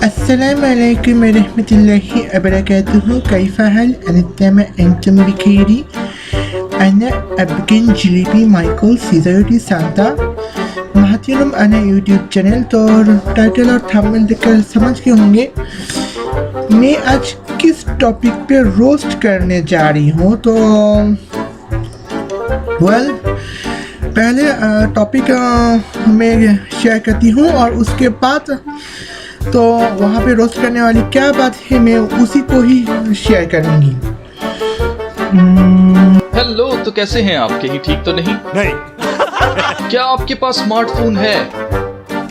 अस्सलामुअलैकुम वरहमतुल्लाहि वबरकातुहु कैफा हल अनतमा अंतुम बिखैरी अना अबगिन जिलेबी माइकल सीजरटी सांता महातिरम अना यूट्यूब चैनल। तो टाइटल और थंबनेल देखकर समझ गए होंगे मैं आज किस टॉपिक पे रोस्ट करने जा रही हूँ। तो पहले टॉपिक मैं शेयर करती हूँ और उसके बाद तो वहाँ पे रोस्ट करने वाली क्या बात है मैं उसी को ही शेयर करूँगी। हेलो, तो कैसे हैं आप? कहीं ठीक तो नहीं? क्या आपके पास स्मार्टफोन है?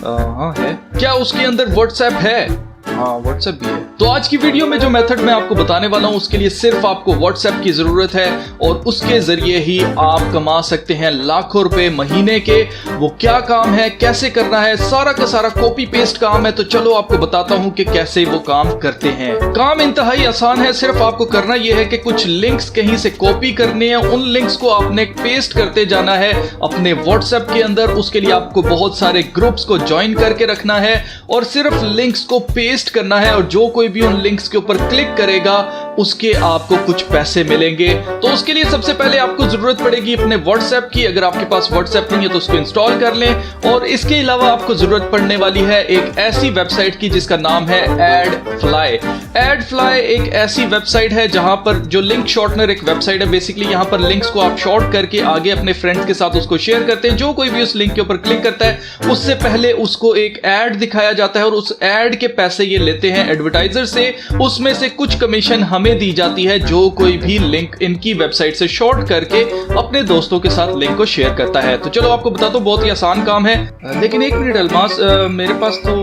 हाँ है। क्या उसके अंदर व्हाट्सएप है? हाँ, व्हाट्सएप भी है। तो आज की वीडियो में जो मेथड मैं आपको बताने वाला हूँ उसके लिए सिर्फ आपको व्हाट्सएप की जरूरत है और उसके जरिए ही आप कमा सकते हैं लाखों रुपए महीने के। वो क्या काम है, कैसे करना है, सारा का सारा कॉपी पेस्ट काम है। तो चलो आपको बताता हूँ कि कैसे वो काम करते हैं। काम इंतहाई आसान है, सिर्फ आपको करना यह है कि कुछ लिंक्स कहीं से कॉपी करने हैं, उन लिंक्स को आपने पेस्ट करते जाना है अपने व्हाट्सएप के अंदर। उसके लिए आपको बहुत सारे ग्रुप्स को ज्वाइन करके रखना है और सिर्फ लिंक्स को पेस्ट करना है और जो कोई भी उन लिंक्स के ऊपर क्लिक करेगा उसके आपको कुछ पैसे मिलेंगे। तो उसके लिए सबसे पहले आपको जरूरत पड़ेगी अपने व्हाट्सएप की। अगर आपके पास व्हाट्सएप नहीं है तो उसको इंस्टॉल कर लें। और इसके अलावा आपको जरूरत पड़ने वाली है एक ऐसी वेबसाइट की जिसका नाम है एडफ्लाई। एडफ्लाई एक ऐसी वेबसाइट है जहां पर जो लिंक शॉर्टनर एक वेबसाइट है। बेसिकली यहां पर लिंक्स को आप शॉर्ट करके आगे अपने फ्रेंड्स के साथ उसको शेयर करते हैं। जो कोई भी उस लिंक के ऊपर क्लिक करता है उससे पहले उसको एक एड दिखाया जाता है और उस एड के पैसे ये लेते हैं एडवर्टाइजर से। उसमें से कुछ कमीशन हमें दी जाती है जो कोई भी लिंक इनकी वेबसाइट से शॉर्ट करके अपने दोस्तों के साथ लिंक को शेयर करता है। तो चलो आपको बता दो, बहुत ही आसान काम है। लेकिन एक मिनट अल्मास, मेरे पास तो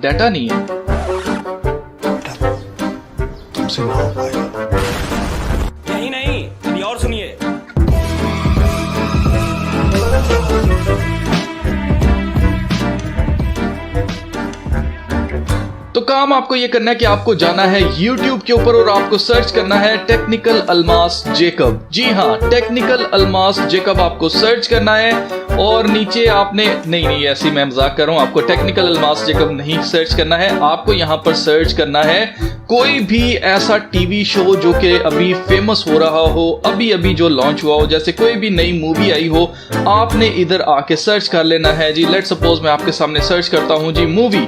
डाटा नहीं है। तुमसे ना हो पाएगा। नहीं, और सुनिए। तो काम आपको ये करना है कि आपको जाना है YouTube के ऊपर और आपको सर्च करना है टेक्निकल अल्मास जेकब। जी हाँ, टेक्निकल अल्मास जेकब आपको सर्च करना है और नीचे आपने नहीं ऐसी मैं मजाक कर रहा हूं, आपको टेक्निकल अल्मास जेकब नहीं सर्च करना है। आपको यहां पर सर्च करना है कोई भी ऐसा टीवी शो जो कि अभी फेमस हो रहा हो, अभी जो लॉन्च हुआ हो, जैसे कोई भी नई मूवी आई हो, आपने इधर आके सर्च कर लेना है। जी लेट्स सपोज मैं आपके सामने सर्च करता हूं जी मूवी।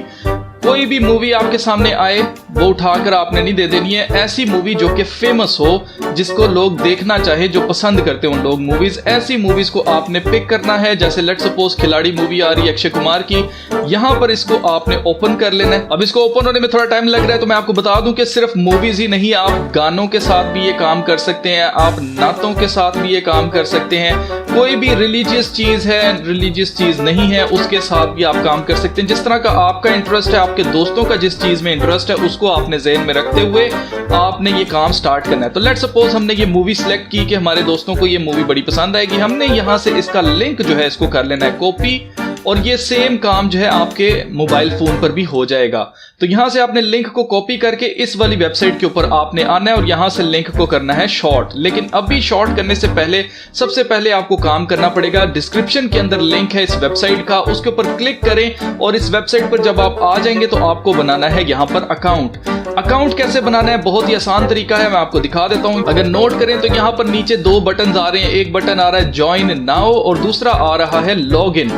कोई भी मूवी आपके सामने आए वो उठाकर आपने नहीं दे देनी है। ऐसी मूवी जो कि फेमस हो, जिसको लोग देखना चाहे, जो पसंद करते हो लोग मूवीज, ऐसी मूवीज को आपने पिक करना है। जैसे लेट्स सपोज खिलाड़ी मूवी आ रही है अक्षय कुमार की, यहां पर इसको आपने ओपन कर लेना है। अब इसको ओपन होने में थोड़ा टाइम लग रहा है तो मैं आपको बता दूं कि सिर्फ मूवीज ही नहीं, आप गानों के साथ भी ये काम कर सकते हैं, आप नातों के साथ भी ये काम कर सकते हैं। कोई भी रिलीजियस चीज है, रिलीजियस चीज नहीं है, उसके साथ भी आप काम कर सकते हैं। जिस तरह का आपका इंटरेस्ट है, आपके दोस्तों का जिस चीज में इंटरेस्ट है, उसको आपने ज़हन में रखते हुए आपने ये काम स्टार्ट करना है। तो लेट्स सपोज हमने ये मूवी सिलेक्ट की कि हमारे दोस्तों को ये मूवी बड़ी पसंद आएगी। हमने यहां से इसका लिंक जो है इसको कर लेना है कॉपी और ये सेम काम जो है आपके मोबाइल फोन पर भी हो जाएगा। तो यहां से आपने लिंक को कॉपी करके इस वाली वेबसाइट के ऊपर आपने आना है और यहां से लिंक को करना है शॉर्ट। लेकिन अभी शॉर्ट करने से पहले सबसे पहले आपको काम करना पड़ेगा, डिस्क्रिप्शन के अंदर लिंक है इस वेबसाइट का, उसके ऊपर क्लिक करें और इस वेबसाइट पर जब आप आ जाएंगे तो आपको बनाना है यहां पर अकाउंट। अकाउंट कैसे बनाना है, बहुत ही आसान तरीका है, मैं आपको दिखा देता हूं। अगर नोट करें तो यहां पर नीचे दो बटन आ रहे हैं। एक बटन आ रहा है ज्वाइन नाउ और दूसरा आ रहा है लॉग इन।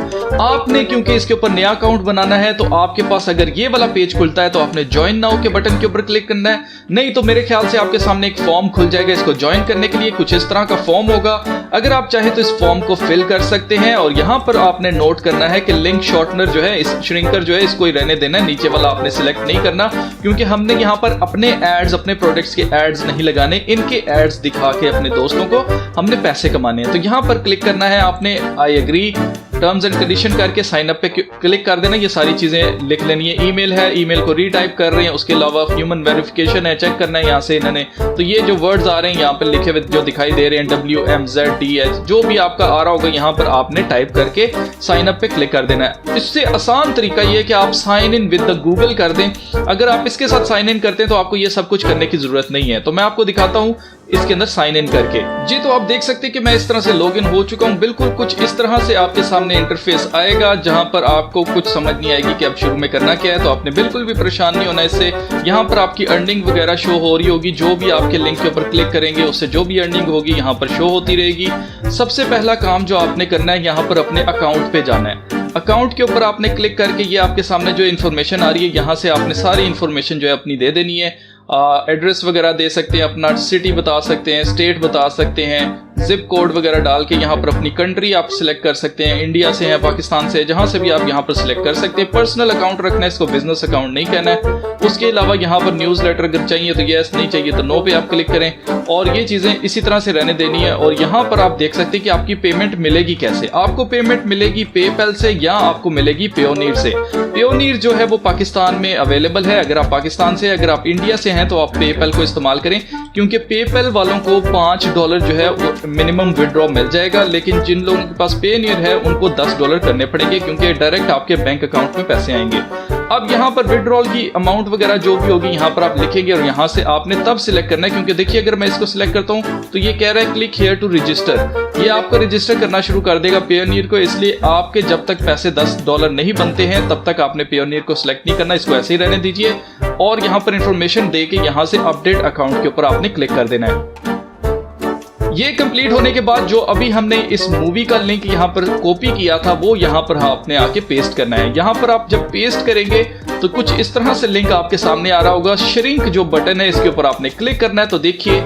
आपने क्योंकि इसके ऊपर नया अकाउंट बनाना है तो आपके पास अगर ये वाला पेज खुलता है तो आपने ज्वाइन नाउ के बटन के ऊपर क्लिक करना है। नहीं तो मेरे ख्याल से आपके सामने एक फॉर्म खुल जाएगा इसको ज्वाइन करने के लिए, कुछ इस तरह का फॉर्म होगा। अगर आप चाहे तो इस फॉर्म को फिल कर सकते हैं और यहां पर आपने नोट करना है कि लिंक शॉर्टनर जो है, इस श्रिंकर जो है, इसको ही रहने देना है, नीचे वाला आपने सिलेक्ट नहीं करना, क्योंकि हमने यहां पर अपने एड्स, अपने प्रोडक्ट्स के एड्स नहीं लगाने, इनके एड्स दिखा के अपने दोस्तों को हमने पैसे कमाने हैं। तो यहां पर क्लिक करना है आपने, I agree terms and condition करके साइन अप पे क्लिक कर देना। ये सारी चीजें लिख लेनी है। ईमेल है, ईमेल को रीटाइप कर रहे हैं, उसके अलावा ह्यूमन वेरिफिकेशन है, चेक करना है यहाँ से इन्होंने। तो ये जो वर्ड्स आ रहे हैं यहाँ पे लिखे हुए जो दिखाई दे रहे हैं, WMZDH, जो भी आपका आ रहा होगा यहाँ पर आपने टाइप करके साइन अप पे क्लिक कर देना है। इससे आसान तरीका ये है कि आप sign in with the Google कर दें। अगर आप इसके साथ साइन इन करते हैं तो आपको ये सब कुछ करने की जरूरत नहीं है। तो मैं आपको दिखाता हूँ इसके अंदर साइन इन करके। जी तो आप देख सकते हैं कि मैं इस तरह से लॉगिन हो चुका हूँ। बिल्कुल कुछ इस तरह से आपके सामने इंटरफेस आएगा जहां पर आपको कुछ समझ नहीं आएगी कि अब शुरू में करना क्या है। तो आपने बिल्कुल भी परेशान नहीं होना इससे। यहाँ पर आपकी अर्निंग वगैरह शो हो रही होगी, जो भी आपके लिंक के ऊपर क्लिक करेंगे उससे जो भी अर्निंग होगी यहाँ पर शो होती रहेगी। सबसे पहला काम जो आपने करना है, यहाँ पर अपने अकाउंट पे जाना है। अकाउंट के ऊपर आपने क्लिक करके ये आपके सामने जो इन्फॉर्मेशन आ रही है, यहाँ से आपने सारी इन्फॉर्मेशन जो है अपनी दे देनी है। एड्रेस वगैरह दे सकते हैं, अपना सिटी बता सकते हैं, स्टेट बता सकते हैं, जिप कोड वगैरह डाल के यहाँ पर अपनी कंट्री आप सिलेक्ट कर सकते हैं। इंडिया से हैं, पाकिस्तान से, जहाँ से भी आप यहाँ पर सिलेक्ट कर सकते हैं। पर्सनल अकाउंट रखना है, इसको बिजनेस अकाउंट नहीं कहना है। उसके अलावा यहाँ पर न्यूज़ लेटर अगर चाहिए तो येस, नहीं चाहिए तो नो पे आप क्लिक करें और ये चीज़ें इसी तरह से रहने देनी है। और यहाँ पर आप देख सकते हैं कि आपकी पेमेंट मिलेगी कैसे। आपको पेमेंट मिलेगी पेपैल से या आपको मिलेगी पेयोनीर से। पेयोनीर जो है वो पाकिस्तान में अवेलेबल है। अगर आप पाकिस्तान से, अगर आप इंडिया से हैं तो आप पेपैल को इस्तेमाल करें, क्योंकि पेपैल वालों को $5 जो है वो मिनिमम विड्रॉ मिल जाएगा। लेकिन जिन लोगों के पास पेयोनीर है उनको $10 करने पड़ेंगे, क्योंकि डायरेक्ट आपके बैंक अकाउंट में पैसे आएंगे। अब यहाँ पर विड्रॉल की अमाउंट वगैरह जो भी होगी यहाँ पर आप लिखेंगे और यहाँ से आपने तब सिलेक्ट करना है, क्योंकि देखिए अगर मैं इसको सिलेक्ट करता हूँ तो ये कह रहा है क्लिक हियर टू रजिस्टर। ये आपको रजिस्टर करना शुरू कर देगा पेयोनीर को। इसलिए आपके जब तक पैसे $10 नहीं बनते हैं तब तक आपने पेयोनीर को सिलेक्ट नहीं करना, इसको ऐसे ही रहने दीजिए। और यहाँ पर इंफॉर्मेशन दे के यहाँ से अपडेट अकाउंट के ऊपर आपने क्लिक कर देना है। ये कंप्लीट होने के बाद जो अभी हमने इस मूवी का लिंक यहाँ पर कॉपी किया था वो यहाँ पर आपने आके पेस्ट करना है। यहाँ पर आप जब पेस्ट करेंगे तो कुछ इस तरह से लिंक आपके सामने आ रहा होगा। श्रिंक जो बटन है इसके ऊपर आपने क्लिक करना है। तो देखिए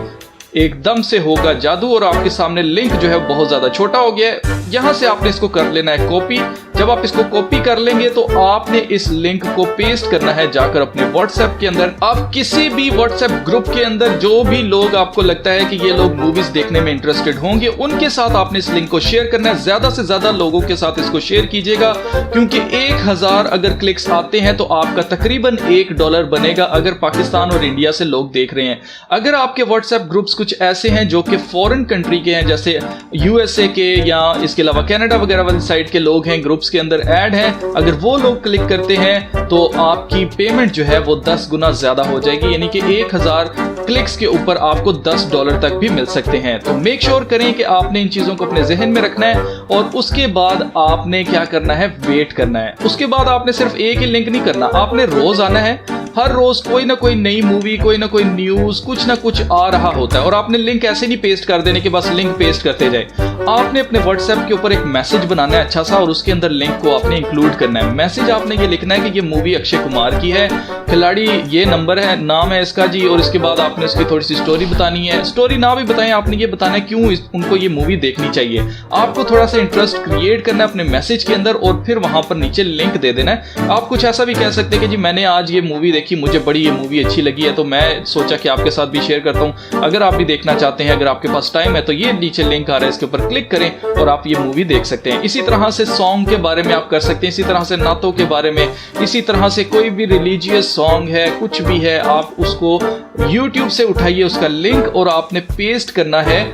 एकदम से होगा जादू और आपके सामने लिंक जो है बहुत ज्यादा छोटा हो गया है। यहां से आपने इसको कर लेना है कॉपी। जब आप इसको कॉपी कर लेंगे तो आपने इस लिंक को पेस्ट करना है जाकर अपने व्हाट्सएप के अंदर। आप किसी भी व्हाट्सएप ग्रुप के अंदर जो भी लोग आपको लगता है कि ये लोग मूवीज देखने में इंटरेस्टेड होंगे उनके साथ आपने इस लिंक को शेयर करना है। ज्यादा से ज्यादा लोगों के साथ इसको शेयर कीजिएगा, क्योंकि 1000 अगर क्लिक्स आते हैं तो आपका तकरीबन $1 बनेगा अगर पाकिस्तान और इंडिया से लोग देख रहे हैं। अगर आपके व्हाट्सएप ग्रुप्स कुछ ऐसे हैं जो कि फॉरेन कंट्री के हैं, जैसे यूएसए के या इसके अलावा कनाडा वगैरह वाली साइड के लोग हैं, ग्रुप्स के अंदर ऐड हैं, अगर वो लोग क्लिक करते हैं तो आपकी पेमेंट जो है वो 10 गुना ज्यादा हो जाएगी। यानी कि 1000 क्लिक्स के ऊपर आपको $10 तक भी मिल सकते हैं। तो मेक श्योर करें कि आपने इन चीजों को अपने जहन में रखना है और उसके बाद आपने क्या करना है, वेट करना है। उसके बाद आपने सिर्फ एक ही लिंक नहीं करना, आपने रोज आना है। हर रोज कोई ना कोई नई मूवी, कोई ना कोई न्यूज, कुछ ना कुछ आ रहा होता है और आपने लिंक ऐसे नहीं पेस्ट कर देने के बस लिंक पेस्ट करते जाए। आपने अपने व्हाट्सएप के ऊपर एक मैसेज बनाना है अच्छा सा और उसके अंदर लिंक को आपने इंक्लूड करना है। मैसेज आपने ये लिखना है कि ये मूवी अक्षय कुमार की है, खिलाड़ी ये नंबर है, नाम है इसका जी, और इसके बाद आपने उसकी थोड़ी सी स्टोरी बतानी है। स्टोरी ना भी बताएं, आपने ये बताना है क्यों उनको ये मूवी देखनी चाहिए। आपको थोड़ा सा इंटरेस्ट क्रिएट करना है अपने मैसेज के अंदर और फिर वहां पर नीचे लिंक दे देना है। आप कुछ ऐसा भी कह सकते हैं कि जी मैंने आज ये मूवी देखी, मुझे बड़ी ये मूवी अच्छी लगी है तो मैं सोचा कि आपके साथ भी शेयर करता हूं। अगर आप भी देखना चाहते हैं, अगर आपके पास टाइम है तो ये नीचे लिंक आ रहा है, इसके ऊपर क्लिक करें और आप ये मूवी देख सकते हैं। इसी तरह से सॉन्ग के बारे में आप कर सकते हैं, इसी तरह से नातों के बारे में, इसी तरह से कोई भी रिलीजियस सॉन्ग है, कुछ भी है, आप उसको YouTube से उठाइए उसका लिंक और आपने पेस्ट करना है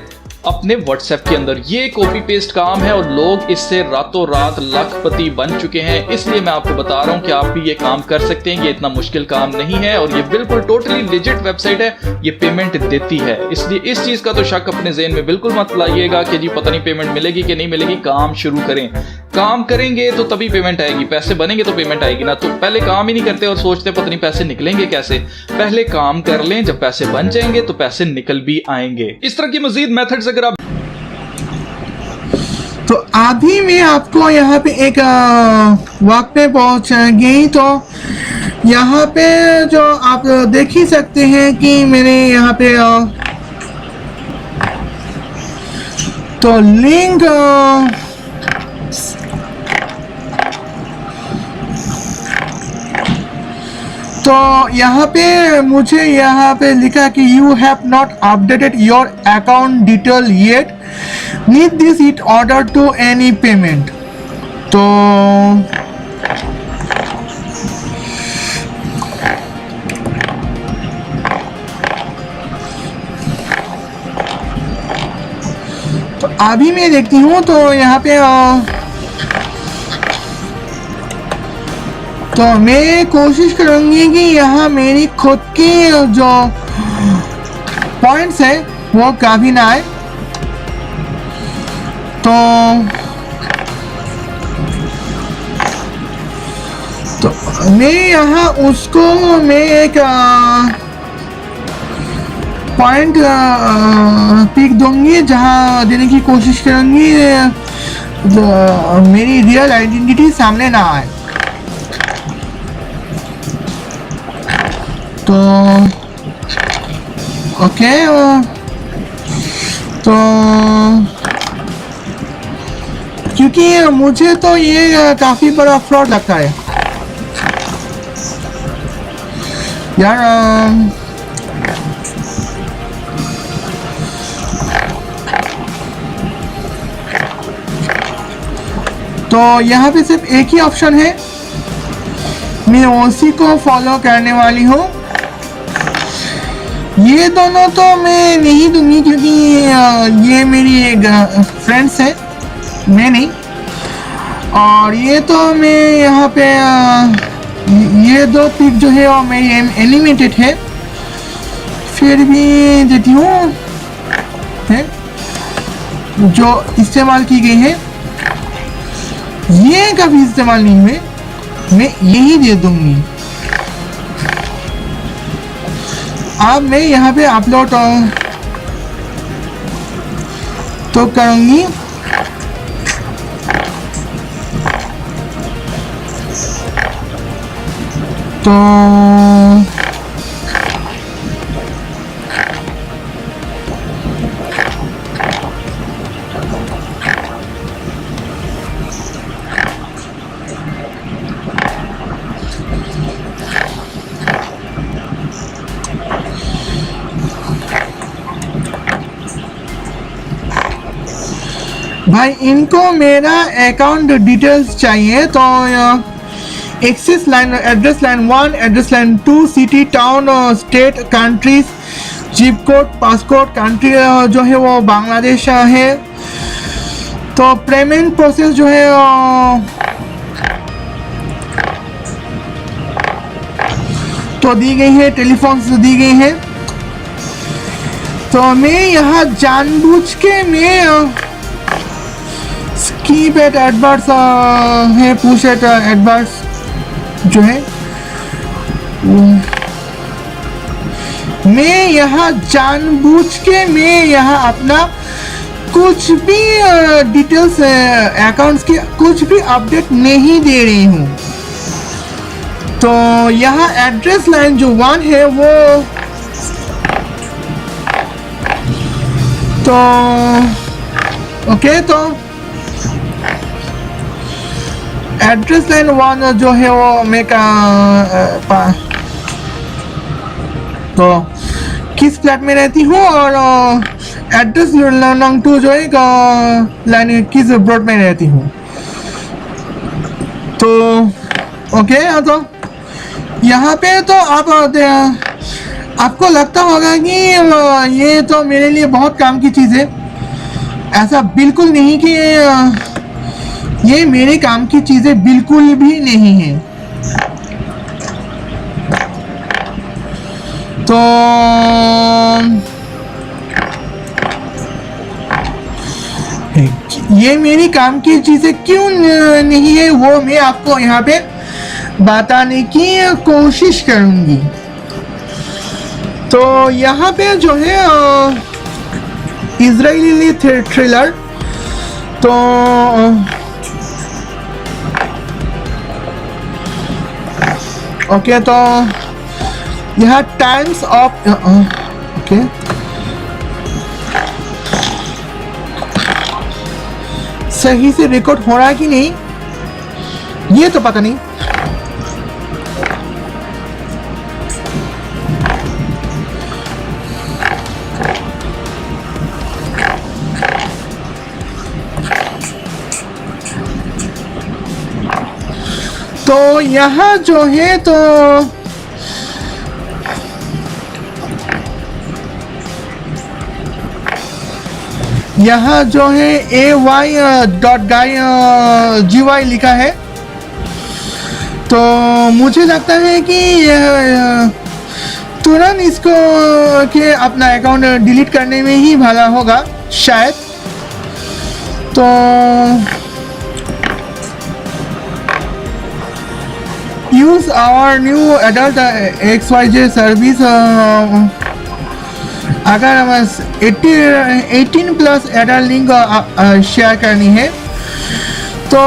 अपने व्हाट्सएप के अंदर। ये कॉपी पेस्ट काम है और लोग इससे रातों रात लाखपति बन चुके हैं। इसलिए मैं आपको बता रहा हूं कि आप भी ये काम कर सकते हैं। ये इतना मुश्किल काम नहीं है और ये बिल्कुल टोटली लेजिट वेबसाइट है, ये पेमेंट देती है। इसलिए इस चीज का तो शक अपने ज़हन में बिल्कुल मत लाइएगा कि जी पता नहीं पेमेंट मिलेगी कि नहीं मिलेगी। काम शुरू करें, काम करेंगे तो तभी पेमेंट आएगी, पैसे बनेंगे तो पेमेंट आएगी ना। तो पहले काम ही नहीं करते और सोचते पता नहीं पैसे निकलेंगे कैसे। पहले काम कर लें, जब पैसे बन जाएंगे तो पैसे निकल भी आएंगे। इस तरह की मजीद मेथड्स अगर आप तो अभी मैं आपको यहाँ पे एक वक्त पे पहुँचाएंगे। तो यहाँ पे जो आप देख ही सकते हैं कि मैंने यहाँ पे तो लिंक तो यहाँ पे मुझे यहाँ पे लिखा कि you have not updated your account detail yet, need this it order to any payment. तो अभी मैं देखती हूँ तो यहाँ पे तो मैं कोशिश करूँगी कि यहाँ मेरी खुद की जो पॉइंट्स है वो कभी ना आए। तो मैं यहाँ उसको मैं एक पॉइंट पिक दूंगी जहाँ देने की कोशिश करूँगी मेरी रियल आइडेंटिटी सामने ना आए। तो ओके, तो क्योंकि मुझे तो ये काफ़ी बड़ा फ्रॉड लगता है यार। तो यहाँ पे सिर्फ एक ही ऑप्शन है, मैं उसी को फॉलो करने वाली हूँ। ये दोनों तो मैं नहीं दूंगी क्योंकि ये मेरी एक फ्रेंड्स है, मैं नहीं। और ये तो मैं यहाँ पे ये दो पिक जो है वो मेरी एनिमेटेड है, फिर भी देती हूँ है जो इस्तेमाल की गई है। ये कभी इस्तेमाल नहीं हुए, मैं यही दे दूंगी। अब मैं यहाँ पे अपलोड तो करूँगी। तो भाई इनको मेरा अकाउंट डिटेल्स चाहिए। तो access line, address line 1, address line 2, city, town, state, countries, zip code, passport, country जो है वो बांग्लादेश है। तो पेमेंट प्रोसेस जो है तो दी गई है, टेलीफोन दी गई है। तो मैं यहाँ जानबूझ के मैं स्कीप एट एडवर्ड्स है, पुश एट एडवर्ड्स जो है मैं यहाँ जानबूझ के मैं यहाँ अपना कुछ भी डिटेल्स अकाउंट्स की कुछ भी अपडेट नहीं दे रही हूँ। तो यहाँ एड्रेस लाइन जो 1 है वो तो ओके, तो एड्रेस लाइन 1 जो है वो मैं तो किस फ्लैट में रहती हूँ और एड्रेस नंबर 2 जो है लाइन किस ब्लॉक में रहती हूँ। तो ओके, तो यहाँ पे तो आपको लगता होगा कि ये तो मेरे लिए बहुत काम की चीज़ है। ऐसा बिल्कुल नहीं कि ये मेरे काम की चीज़ें बिल्कुल भी नहीं है। तो ये मेरी काम की चीज़ें क्यों नहीं है वो मैं आपको यहाँ पे बताने की कोशिश करूँगी। तो यहाँ पे जो है इजरायली थ्रिलर, तो ओके, तो यहाँ टाइम्स ऑफ ओके सही से रिकॉर्ड हो रहा है कि नहीं ये तो पता नहीं। तो यहाँ जो है तो यहाँ जो है AY.GY लिखा है। तो मुझे लगता है कि तुरंत इसको के अपना अकाउंट डिलीट करने में ही भला होगा शायद। तो use our new adult XYZ service. अगर हम 18+ एडल्ट लिंक शेयर करनी है तो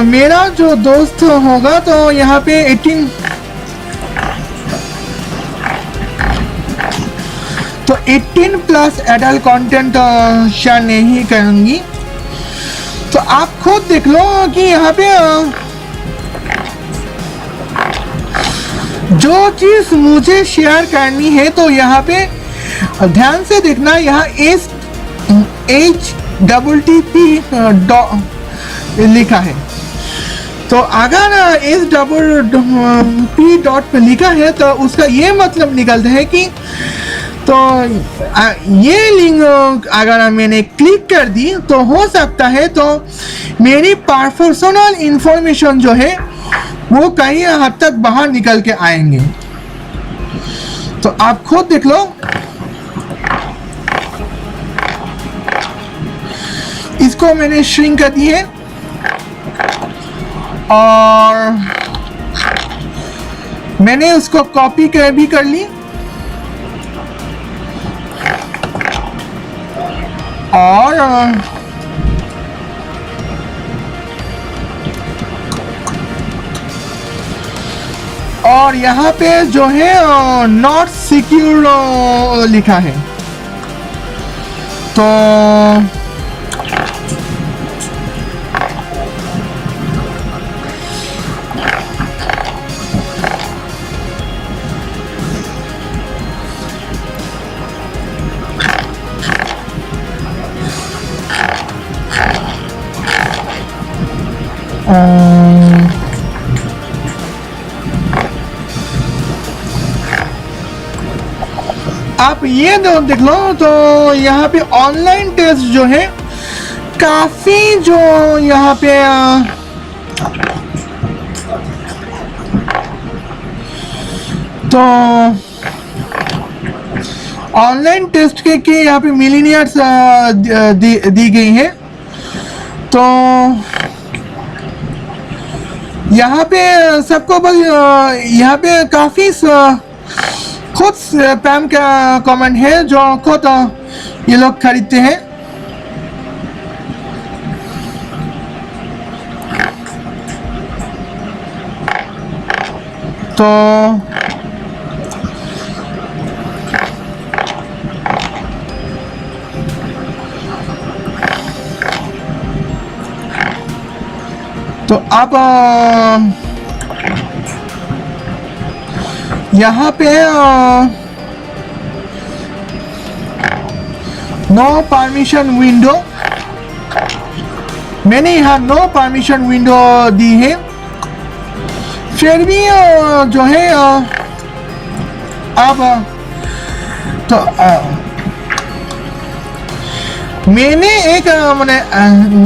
मेरा जो दोस्त होगा तो यहाँ पे 18+ एडल्ट कंटेंट शेयर नहीं करूँगी। तो आप खुद देख लो कि यहाँ पे जो चीज़ मुझे शेयर करनी है तो यहाँ पे ध्यान से देखना, यहाँ HTTP लिखा है। तो अगर HTTP डॉट पे लिखा है तो उसका ये मतलब निकलता है कि तो ये लिंक अगर मैंने क्लिक कर दी तो हो सकता है तो मेरी पर्सनल इंफॉर्मेशन जो है वो कहीं हद तक बाहर निकल के आएंगे। तो आप खुद देख लो। इसको मैंने श्रिंक कर दी है और मैंने उसको कॉपी भी कर ली और यहाँ पे जो है नॉट सिक्योर लिखा है। तो आप ये देख लो। तो यहाँ पे ऑनलाइन टेस्ट जो है काफी जो यहाँ पे तो ऑनलाइन टेस्ट के यहाँ पे मिलीनियर्स दी गई है। तो यहाँ पे सबको बस यहाँ पे काफ़ी खुद स्पैम का कमेंट है जो खुद ये लोग खरीदते हैं। तो आप यहाँ पे नो परमिशन विंडो, मैंने यहाँ नो परमिशन विंडो दी है। फिर भी जो है अब तो मैंने एक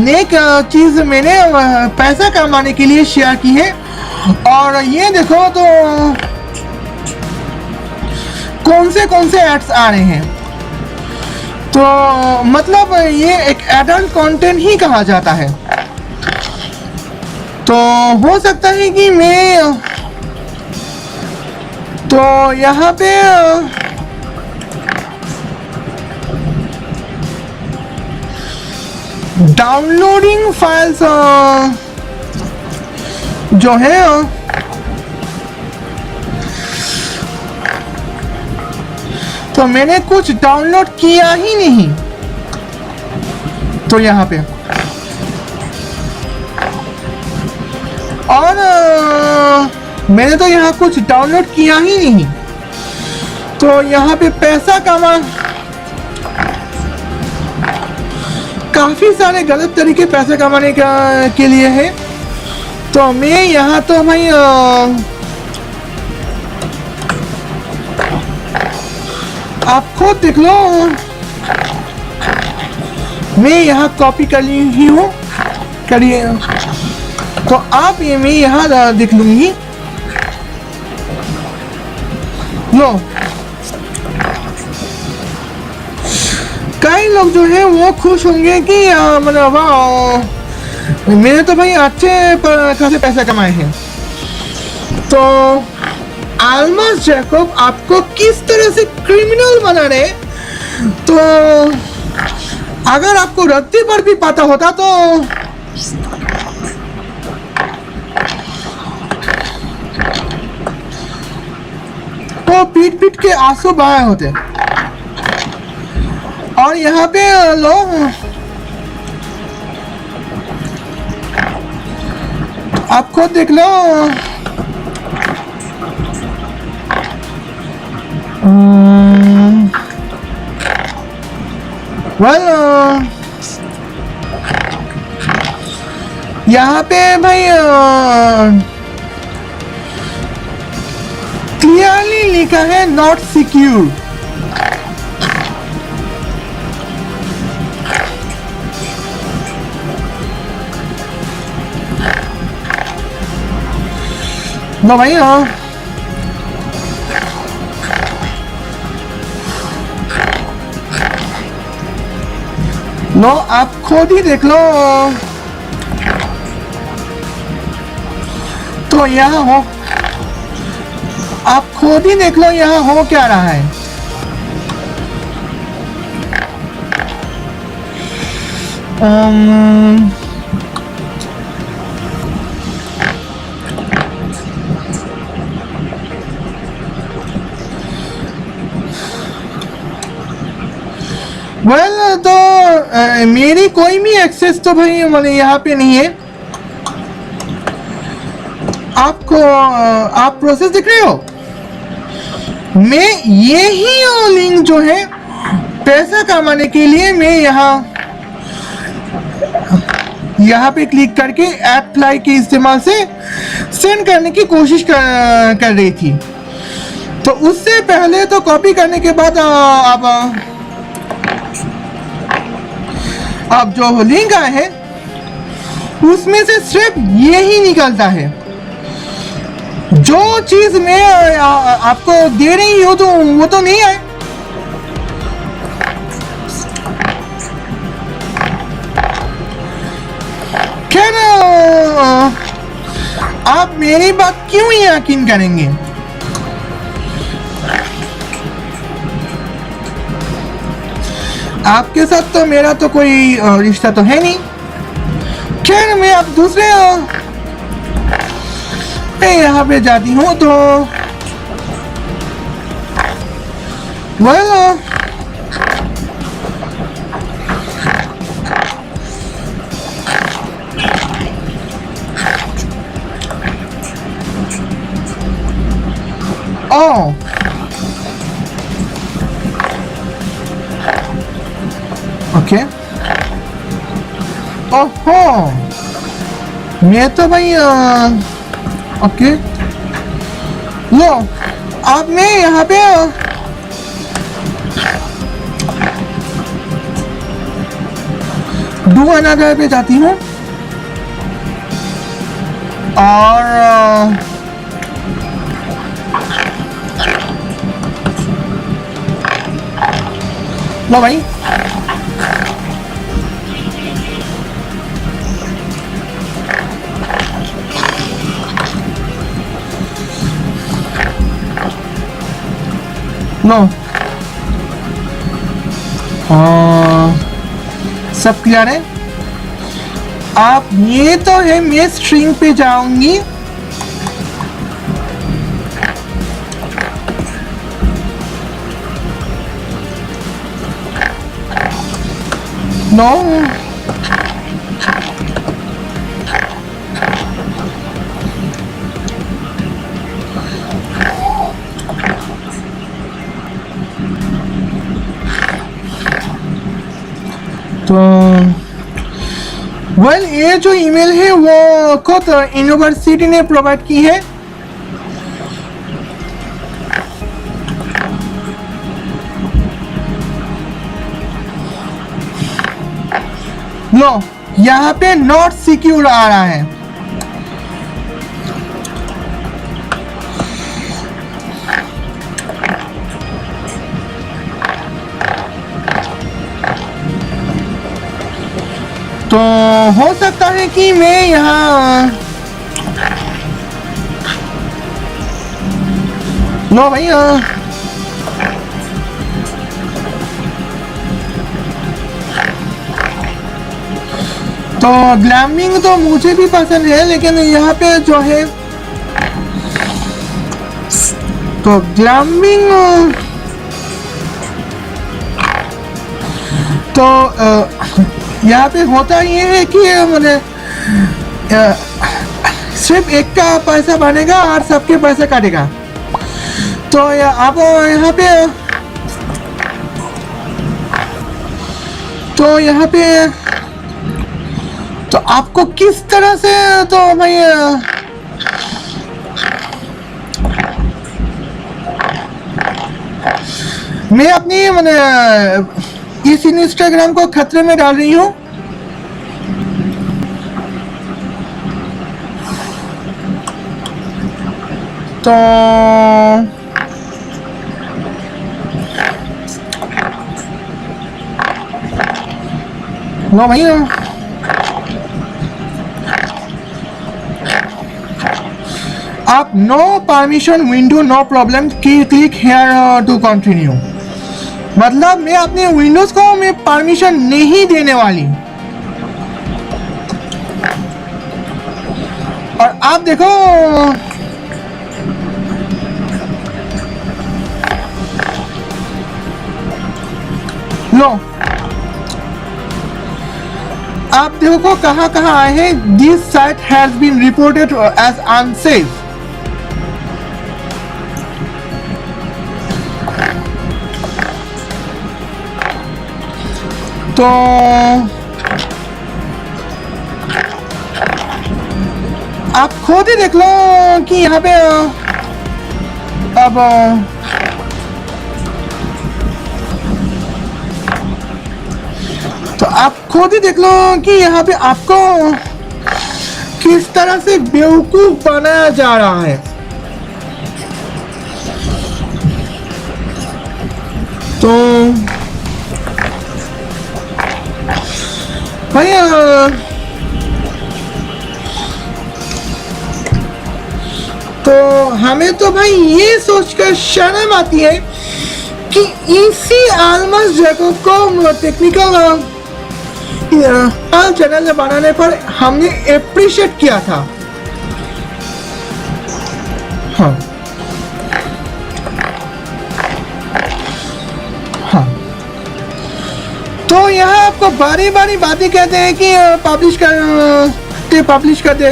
नेक चीज़ मैंने पैसा कमाने के लिए शेयर की है। और ये देखो तो कौन से एड्स आ रहे हैं। तो मतलब ये एक एडल्ट कंटेंट ही कहा जाता है। तो हो सकता है कि मैं तो यहाँ पे डाउनलोडिंग फाइल्स जो है तो मैंने कुछ डाउनलोड किया ही नहीं। तो यहाँ पे और मैंने तो यहाँ कुछ डाउनलोड किया ही नहीं। तो यहाँ पे पैसा कमा काफ़ी सारे गलत तरीके पैसे कमाने के लिए है। तो मैं यहाँ तो भाई आप खुद देख लो, मैं यहाँ कॉपी कर ली ही हूँ करिए। तो आप ये मैं यहाँ देख लूँगी। लो कई लोग जो है वो खुश होंगे कि मतलब वाह, मैंने तो भाई अच्छे खासे पैसा कमाए हैं। तो अल्मास जैकब आपको किस तरह से क्रिमिनल बना रहे, तो अगर आपको रत्ती पर भी पता होता तो पीट पीट के आंसू बहाए होते। और यहाँ पे लोग आप खुद देख लो, वेल यहाँ पे भाई क्लियरली लिखा है नॉट सिक्योर। नो भाई लो, आप खुद ही देख लो। तो यहाँ हो, आप खुद ही देख लो यहाँ हो क्या रहा है। वेल तो मेरी कोई भी एक्सेस तो भाई मतलब यहाँ पे नहीं है। आपको आप प्रोसेस देख रहे हो, मैं यही लिंक जो है पैसा कमाने के लिए मैं यहाँ पे क्लिक करके अप्लाई के इस्तेमाल से सेंड करने की कोशिश कर रही थी। तो उससे पहले तो कॉपी करने के बाद अब जो लिंक आए हैं उसमें से सिर्फ यही निकलता है। जो चीज मैं आपको दे रही हूं तो वो तो नहीं है। खैर आप मेरी बात क्यों यकीन करेंगे? आपके साथ तो मेरा तो कोई रिश्ता तो है नहीं। खैर मैं अब दूसरे मैं यहाँ पे जाती हूँ तो वेल ओके, ओहो, मैं तो भाई ओके लो, अब मैं यहाँ पे डू अनदर पे जाती हूँ और लो भाई नो, सब क्लियर है। आप ये तो है मैं स्ट्रिंग पे जाऊंगी, नो तो वेल ये जो ईमेल है वो खुद यूनिवर्सिटी ने प्रोवाइड की है। लो यहाँ पे नॉट सिक्योर आ रहा है। तो हो सकता है कि मैं यहाँ लो भाई तो ग्लैमिंग तो मुझे भी पसंद है, लेकिन यहाँ पे जो है तो ग्लैमिंग तो यहाँ पे होता ये है कि मैंने सिर्फ एक का पैसा बनेगा और सबके पैसे काटेगा। तो आप यहाँ पे तो आपको किस तरह से तो भाई मैं अपनी मैंने इस इंस्टाग्राम को खतरे में डाल रही हूँ। तो लो भाई आप no permission window no problem click here to continue, मतलब मैं अपने विंडोज को मैं परमिशन नहीं देने वाली। और आप देखो लो आप देखो कहाँ कहाँ आए हैं। This site has been reported as unsafe. तो आप खुद ही देख लो कि यहाँ पे अब तो आप खुद ही देख लो कि यहाँ पे आपको किस तरह से बेवकूफ बनाया जा रहा है। तो भाई तो हमें तो भाई ये सोचकर शर्म आती है कि इसी आलमस जैकब को टेक्निकल चैनल बनाने पर हमने एप्रिशिएट किया था। हाँ हाँ तो यहाँ आपको बारी बारी बातें कहते हैं कि पब्लिश कर दे।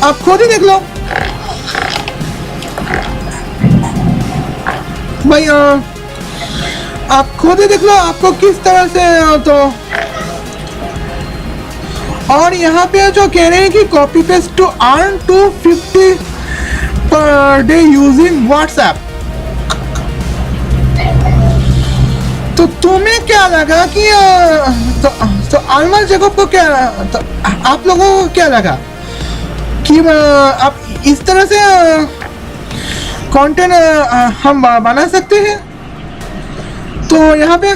आप खुद ही देख लो भाई आप खुद ही देख लो आपको किस तरह से तो। और यहाँ पे जो कह रहे हैं कि copy paste to earn 250 per day using WhatsApp. तो तुम्हें क्या लगा कि तो आलमस जैकब को क्या तो आप लोगों को क्या लगा कि आप इस तरह से कंटेंट हम बना सकते हैं? तो यहाँ पे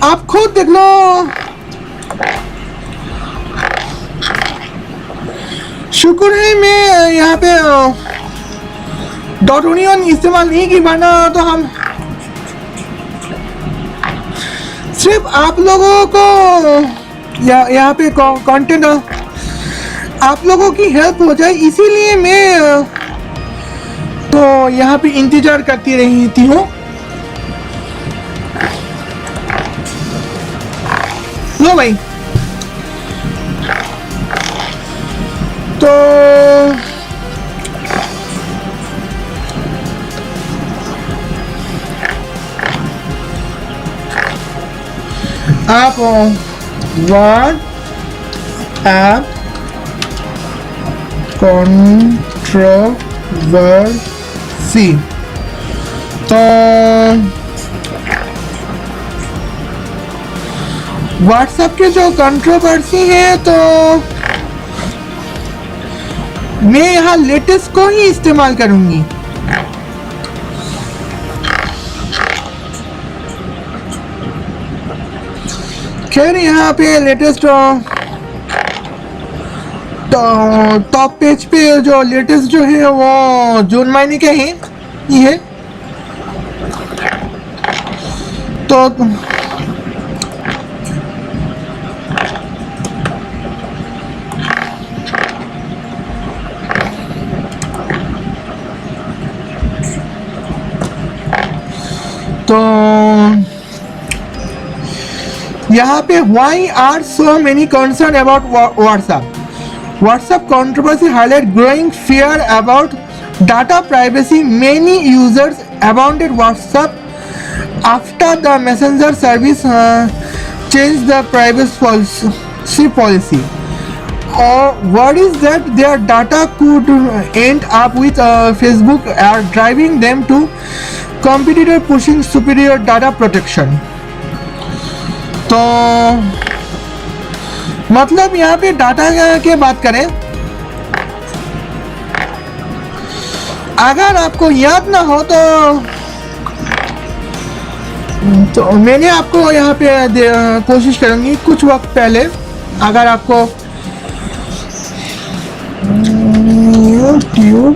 आप खुद देख लो। शुक्र है मैं यहाँ पे डॉट यूनियन इस्तेमाल नहीं की, वरना तो हम सिर्फ आप लोगों को यहाँ पे कंटेंट आप लोगों की हेल्प हो जाए, इसीलिए मैं तो यहाँ पे इंतजार करती रहती हूँ। लो भाई तो आप व्हाट्सएप कंट्रोवर्सी तो व्हाट्सएप के जो कंट्रोवर्सी है तो मैं यहाँ लेटेस्ट को ही इस्तेमाल करूंगी। खैर यहाँ पे लेटेस्ट टॉप पेज पे जो लेटेस्ट जो है वो जून महीने के ही ये है। तो यहाँ पे why are so many concerned about WhatsApp? WhatsApp controversy highlight growing fear about data privacy. Many users abandoned WhatsApp after the messenger service changed the privacy policy. Or what is that their data could end up with Facebook are driving them to competitor pushing superior data protection. तो मतलब यहाँ पे data की बात करें, अगर आपको याद ना हो तो मैंने आपको यहाँ पे कोशिश करूँगी कुछ वक्त पहले, अगर आपको YouTube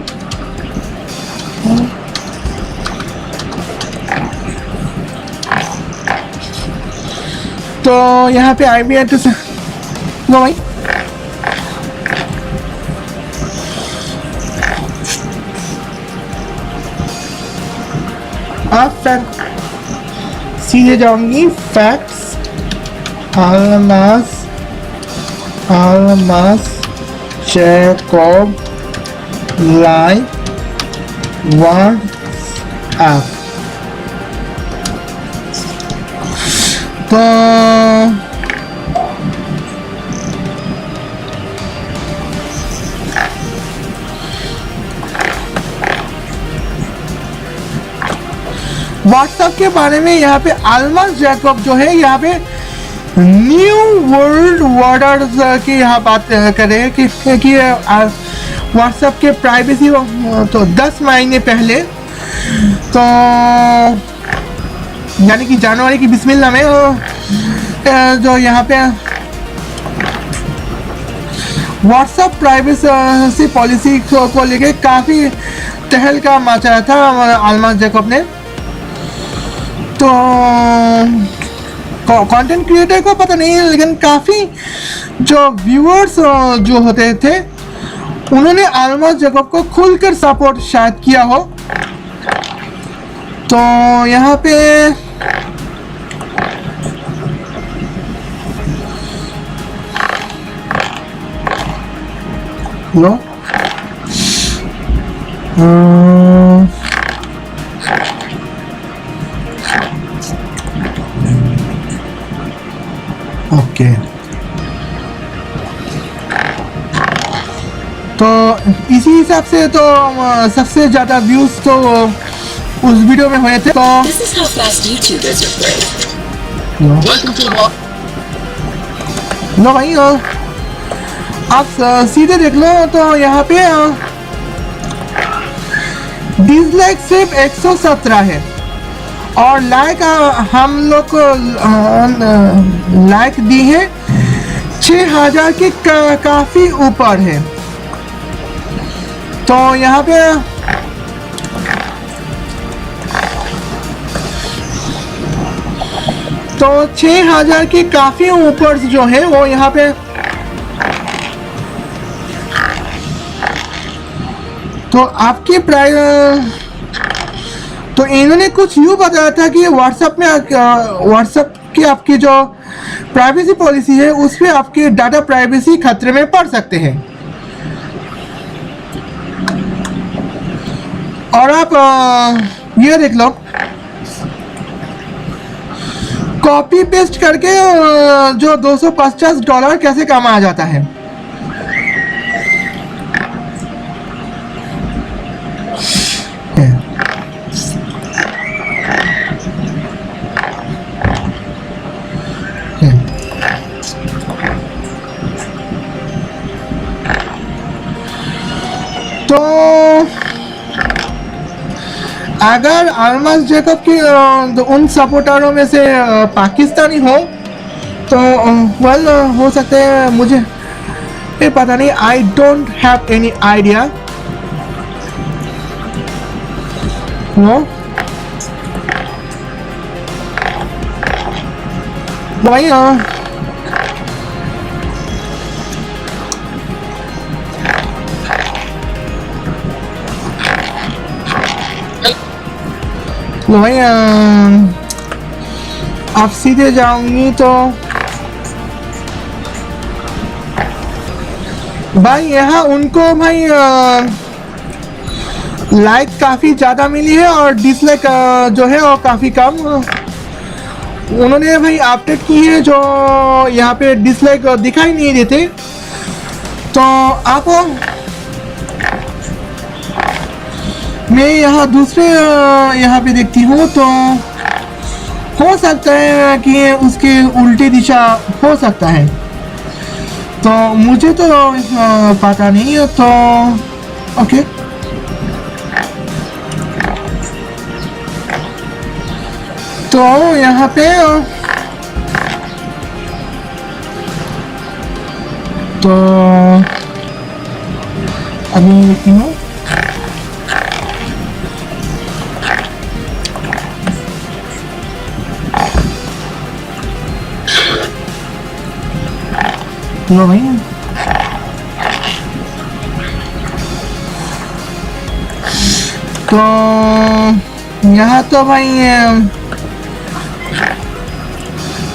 तो यहाँ पे IP एड्रेस लो भाई, आप सीधे जाऊंगी facts Almas Jacob live WhatsApp. तो व्हाट्सएप के बारे में यहाँ पे अल्मास जैकब जो है यहाँ पे न्यू वर्ल्ड ऑर्डर की यहाँ बात कर रहे हैं कि व्हाट्सएप के प्राइवेसी तो 10 महीने पहले, तो यानी कि जनवरी की बिस्मिल्लाह में जो यहाँ पे व्हाट्सएप प्राइवेसी पॉलिसी को लेके काफ़ी तहलका मचाया था अल्मास जैकब ने। तो कंटेंट क्रिएटर को पता नहीं, लेकिन काफ़ी जो व्यूअर्स जो होते थे उन्होंने अल्मास जैकब को खुलकर सपोर्ट शायद किया हो। तो यहाँ पे लो ओके, तो इसी हिसाब से तो सबसे ज़्यादा व्यूज़ तो उस वीडियो में हुए थे। तो This is how fast YouTubers are playing. Welcome to the लो भाई आप सीधे देख लो, तो यहाँ पे डिसलाइक सिर्फ 117 है और लाइक हम लोग को लाइक दी है 6000 के काफ़ी ऊपर है। तो यहाँ पे तो 6000 की काफ़ी ऊपर जो है वो यहाँ पे, तो आपकी तो इन्होंने कुछ यूँ बताया था कि व्हाट्सएप की आपकी जो प्राइवेसी पॉलिसी है उस पर आपकी डाटा प्राइवेसी खतरे में पड़ सकते हैं। और आप ये देख लो, कॉपी पेस्ट करके जो $250 कैसे कमाया जाता है। तो अगर अल्मास जैकब की उन सपोर्टरों में से पाकिस्तानी हो तो वेल हो सकता है, मुझे ये पता नहीं, I don't have any idea. No भाई भाई आप सीधे जाऊंगी तो भाई यहाँ उनको भाई लाइक काफ़ी ज़्यादा मिली है और डिसलाइक जो है वो काफ़ी कम। उन्होंने भाई अपडेट की है जो यहाँ पे डिसलाइक दिखाई नहीं देते। तो आप मैं यहाँ दूसरे यहाँ पे देखती हूँ तो हो सकता है कि उसके उल्टी दिशा हो सकता है, तो मुझे तो पता नहीं है। तो ओके तो यहाँ पे तो अभी देखती हूँ। लो भाई तो यहाँ तो भाई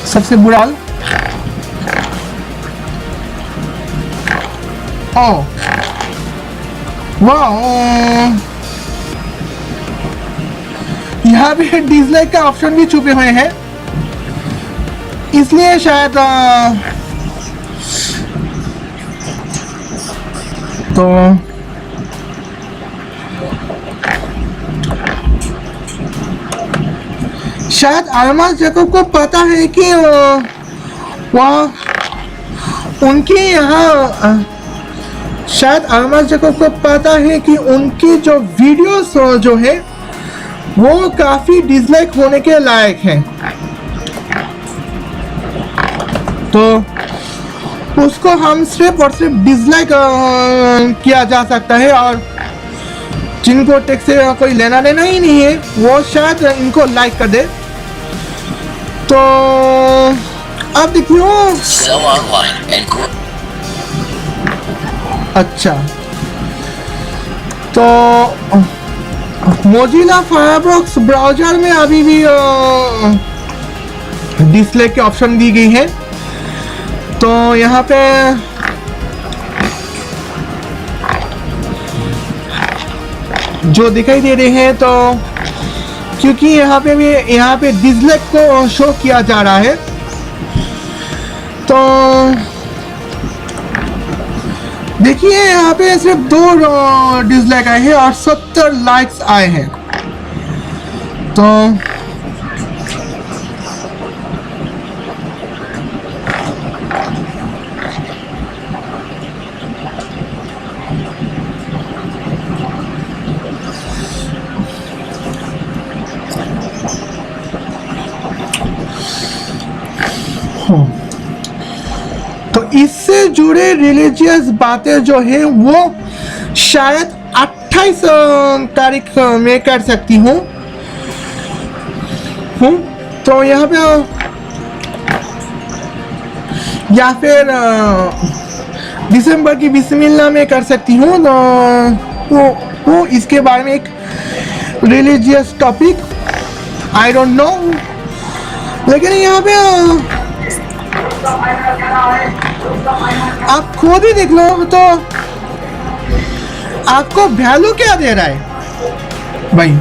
सबसे बुरा ओ वाह, यहाँ पे डिसलाइक का ऑप्शन भी छुपे हुए हैं, इसलिए शायद तो शायद अल्मास जैकब को पता है कि वह उनके यहाँ, शायद अल्मास जैकब को पता है कि उनकी जो वीडियोस जो है वो काफ़ी डिसलाइक होने के लायक हैं, तो उसको हम सिर्फ और सिर्फ डिसलाइक किया जा सकता है, और जिनको टेक से कोई लेना देना ही नहीं है वो शायद इनको लाइक कर दे। तो अब देखियो, अच्छा तो मोजिला फायरफॉक्स ब्राउज़र में अभी भी डिसलाइक के ऑप्शन दी गई है। तो यहाँ पे जो दिखाई दे रहे हैं, तो क्योंकि यहाँ पे डिसलाइक को शो किया जा रहा है, तो देखिए यहाँ पे सिर्फ 2 डिसलाइक आए हैं और 70 लाइक्स आए हैं। तो तो इससे जुड़े रिलीजियस बातें जो है वो शायद 28 तारीख में कर सकती हूँ। तो यहाँ पे या फिर दिसंबर की बिस्मिल्लाह में कर सकती हूँ। तो इसके बारे में एक religious topic, I don't know, लेकिन यहाँ पे आप खुद ही देख लो तो आपको वैल्यू क्या दे रहा है भाई।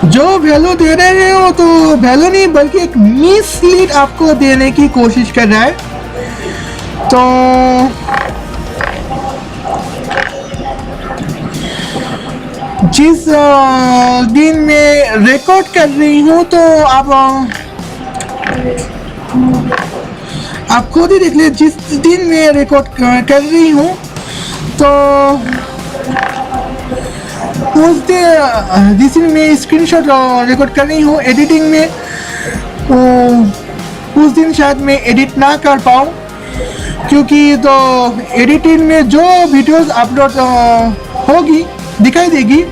जो वैल्यू दे रहे हो तो वैल्यू नहीं बल्कि एक मिसलीड आपको देने की कोशिश कर रहा है। तो जिस दिन में रिकॉर्ड कर रही हूँ तो आप खुद ही देख ले, जिस दिन में रिकॉर्ड कर रही हूँ तो उस दिन जिस दिन मैं स्क्रीनशॉट रिकॉर्ड कर रही हूँ एडिटिंग में, उस दिन शायद मैं एडिट ना कर पाऊँ, क्योंकि तो एडिटिंग में जो वीडियोस अपलोड होगी दिखाई देगी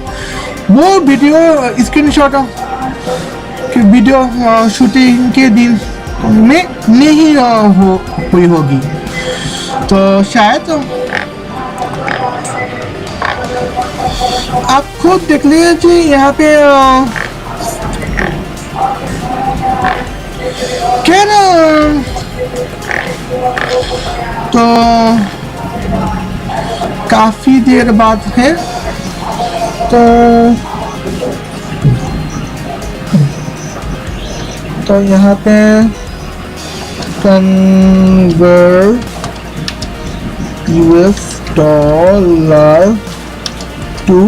वो वीडियो स्क्रीनशॉट वीडियो शूटिंग के दिन में नहीं हुई होगी। तो शायद आप खुद देख लीजिए यहाँ पे क्या ना, तो काफी देर बाद है, तो यहाँ पे convert US dollar to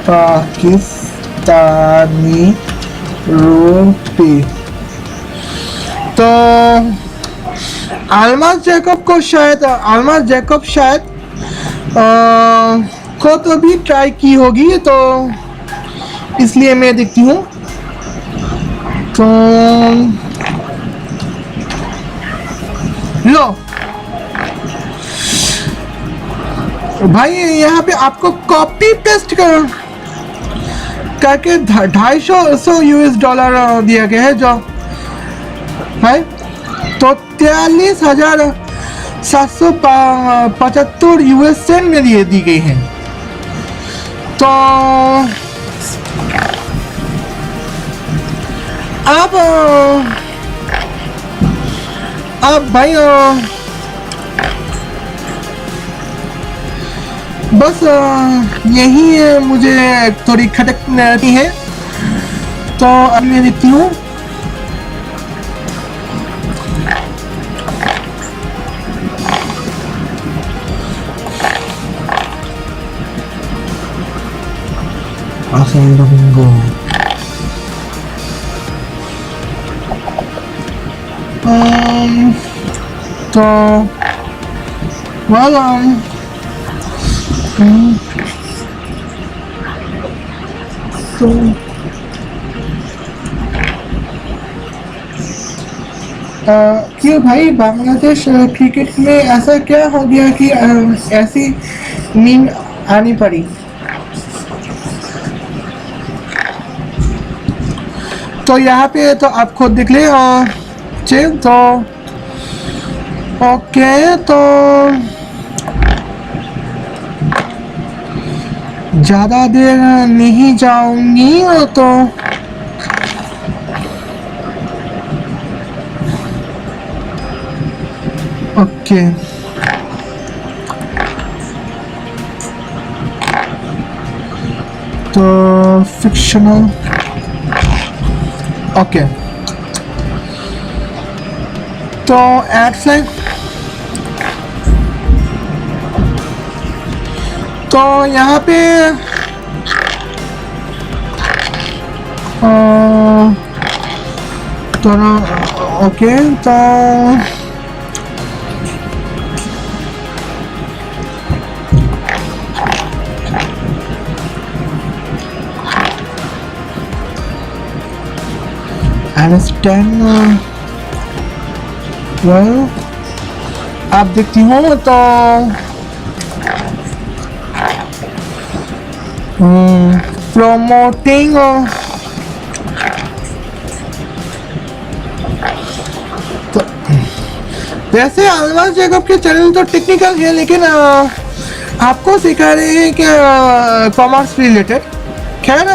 Pakistani रुपए। तो अल्मास जैकब शायद को तो भी ट्राई की होगी, तो इसलिए मैं देखती हूँ। तो लो भाई, यहाँ पे आपको कॉपी पेस्ट करके 250 US डॉलर दिया गया है, जो है तो 43,775 US सेंट में दी गई है। तो आप भाई बस यही मुझे थोड़ी खटक रहती है, तो अब मैं देखती हूँ। तो well तो क्यों भाई बांग्लादेश क्रिकेट में ऐसा क्या हो गया कि ऐसी मीम आनी पड़ी? तो यहाँ पे तो आप खुद देख ले। तो ओके, तो ज़्यादा देर नहीं जाऊंगी, तो ओके। तो फिक्शनल, ओके। तो एड फ्लैग, तो यहाँ पे तो ओके, तो अंडरस्टैंड वेल, आप देखती हो तो प्रमोटिंग तो वैसे अल्मास जैकब के चैनल तो टेक्निकल है, लेकिन आपको सिखा रहे हैं कि कॉमर्स रिलेटेड। खैर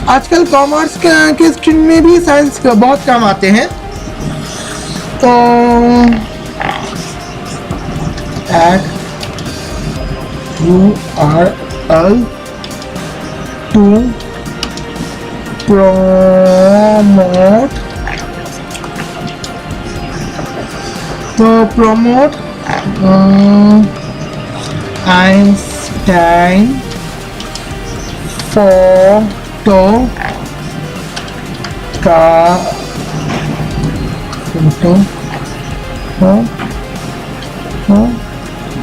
आजकल कॉमर्स के स्ट्रीम में भी साइंस बहुत काम आते हैं। तो add URL to promote, तो promote Einstein फोटो का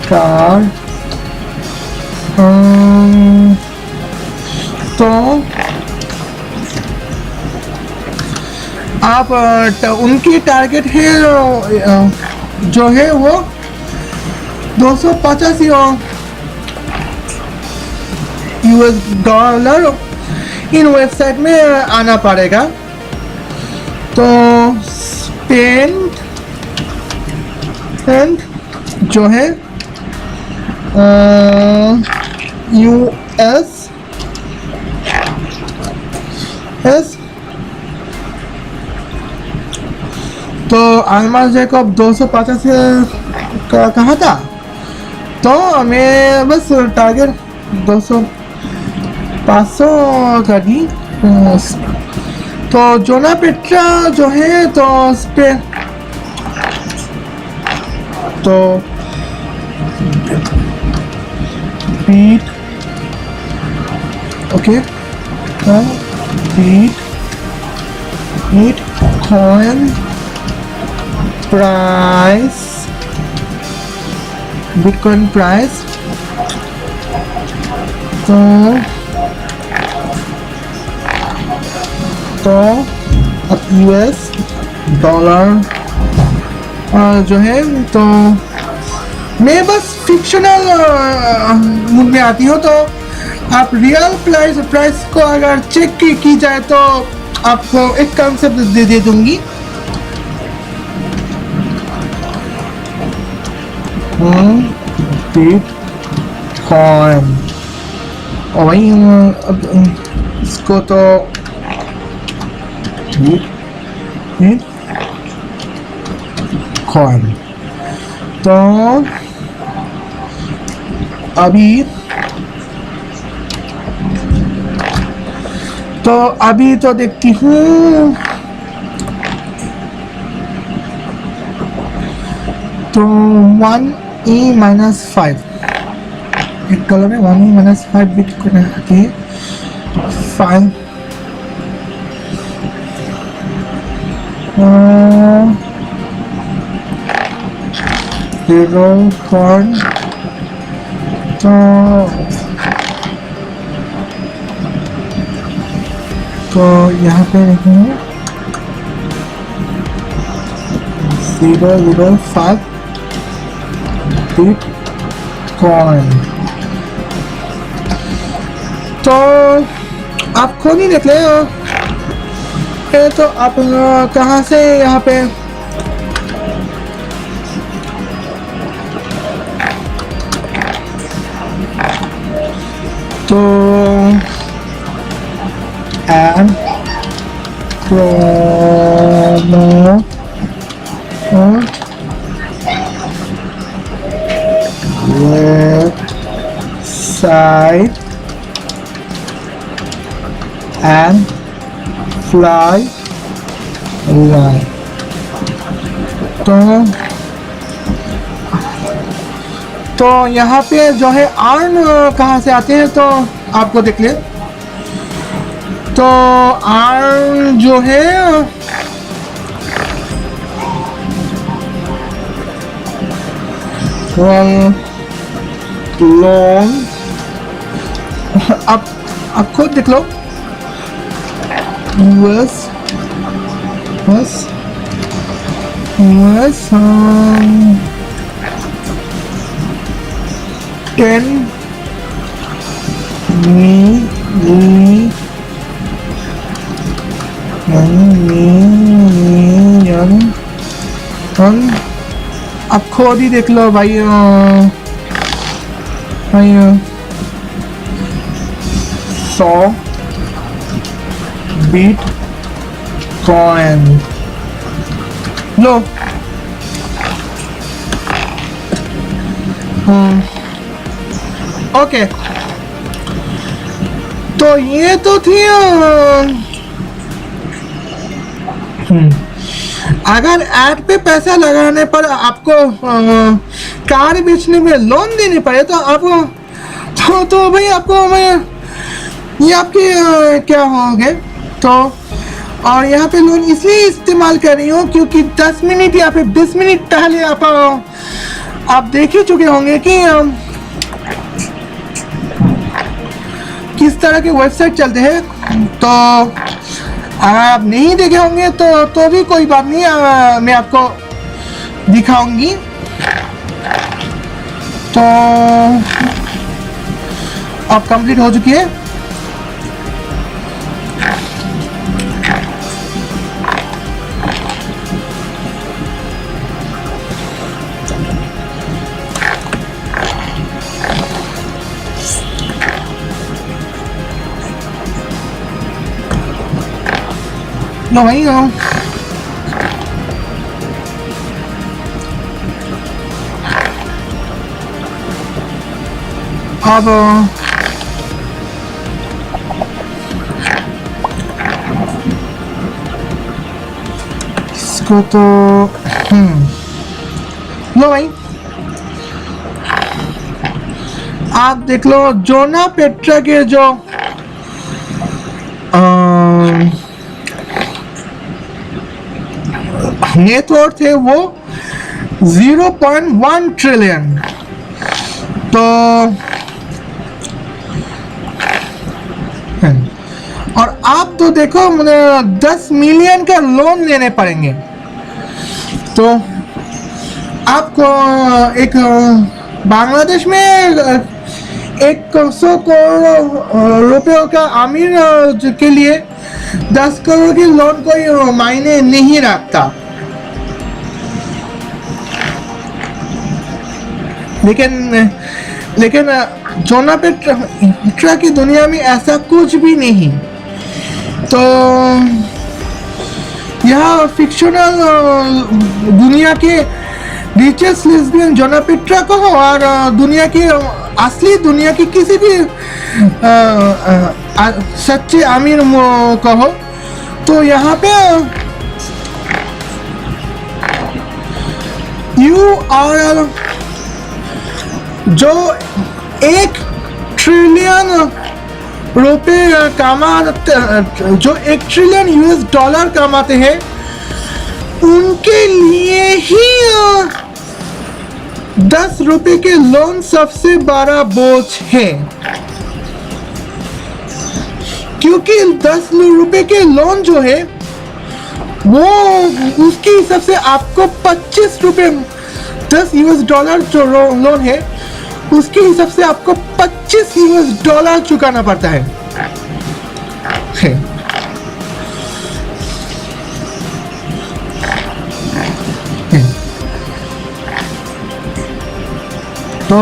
कार तो आप उनकी टारगेट है जो है वो 285 US डॉलर इन वेबसाइट में आना पड़ेगा। तो स्पेंड जो है US तो अल्मास जैकब 250 का कहा था, तो मैं बस टारगेट 500 का दी। तो जोना पेट्रा जो है तो उस पे तो bit okay bitcoin price bitcoin price तो अब US डॉलर जो है तो मैं बस फिक्शनल मूड में आती हूँ। तो आप रियल प्राइस को अगर चेक की जाए तो आपको एक कंसेप्ट दे दूंगी। बिटकॉइन और वही अब इसको तो बिटकॉइन तो अभी तो देखती हूँ तो 1E-5 एक डॉलर में 1E-5 बिटकॉइन आती है 5 0 पॉइंट तो यहाँ पे देखेंगे 0.05 बिटकॉइन। तो आप खुद ही देख ले तो आप कहाँ से यहाँ पे तो and promote website and fly away। तो यहाँ पे जो है अर्न कहाँ से आते हैं तो आपको देख ले। तो अर्न जो है लोन आप खुद देख लो US 10 million आप खुद ही देख लो भाई 100 बिटकॉइन लो। ओके तो ये तो थी अगर ऐड पे पैसा लगाने पर आपको कार बेचने में लोन देने पड़े तो आपको तो भाई आपको ये आपके क्या होंगे। तो और यहाँ पे लोन इसलिए इस्तेमाल कर रही हूँ क्योंकि 10 मिनट या फिर 20 मिनट पहले आप देख ही चुके होंगे कि किस तरह के वेबसाइट चलते हैं, तो आप नहीं देखे होंगे तो भी कोई बात नहीं, मैं आपको दिखाऊंगी। तो अब कंप्लीट हो चुकी है। लो भाई लो। अब इसको तो लो भाई, आप देख लो जोना पेट्रा के जो नेटवर्थ है वो 0.1 ट्रिलियन। तो और आप तो देखो मुझे 10 मिलियन का लोन लेने पड़ेंगे। तो आपको एक बांग्लादेश में 100 करोड़ रुपयों का अमीर के लिए 10 करोड़ की लोन कोई मायने नहीं रखता। लेकिन जोना पेट्रा की दुनिया में ऐसा कुछ भी नहीं। तो यह फिक्शनल दुनिया के रिचेस्ट लेस्बियन जोना पेट्रा को हो और दुनिया की असली दुनिया की किसी भी सच्चे अमीर को हो, तो यहाँ पे URL जो 1 ट्रिलियन रुपए जो 1 ट्रिलियन US डॉलर कमाते हैं, उनके लिए ही 10 रुपए के लोन सबसे बड़ा बोझ है। क्योंकि 10 रुपए के लोन जो है वो उसके हिसाब से आपको 25 रुपए, 10 US डॉलर जो लोन है उसके हिसाब से आपको 25 US डॉलर चुकाना पड़ता है। तो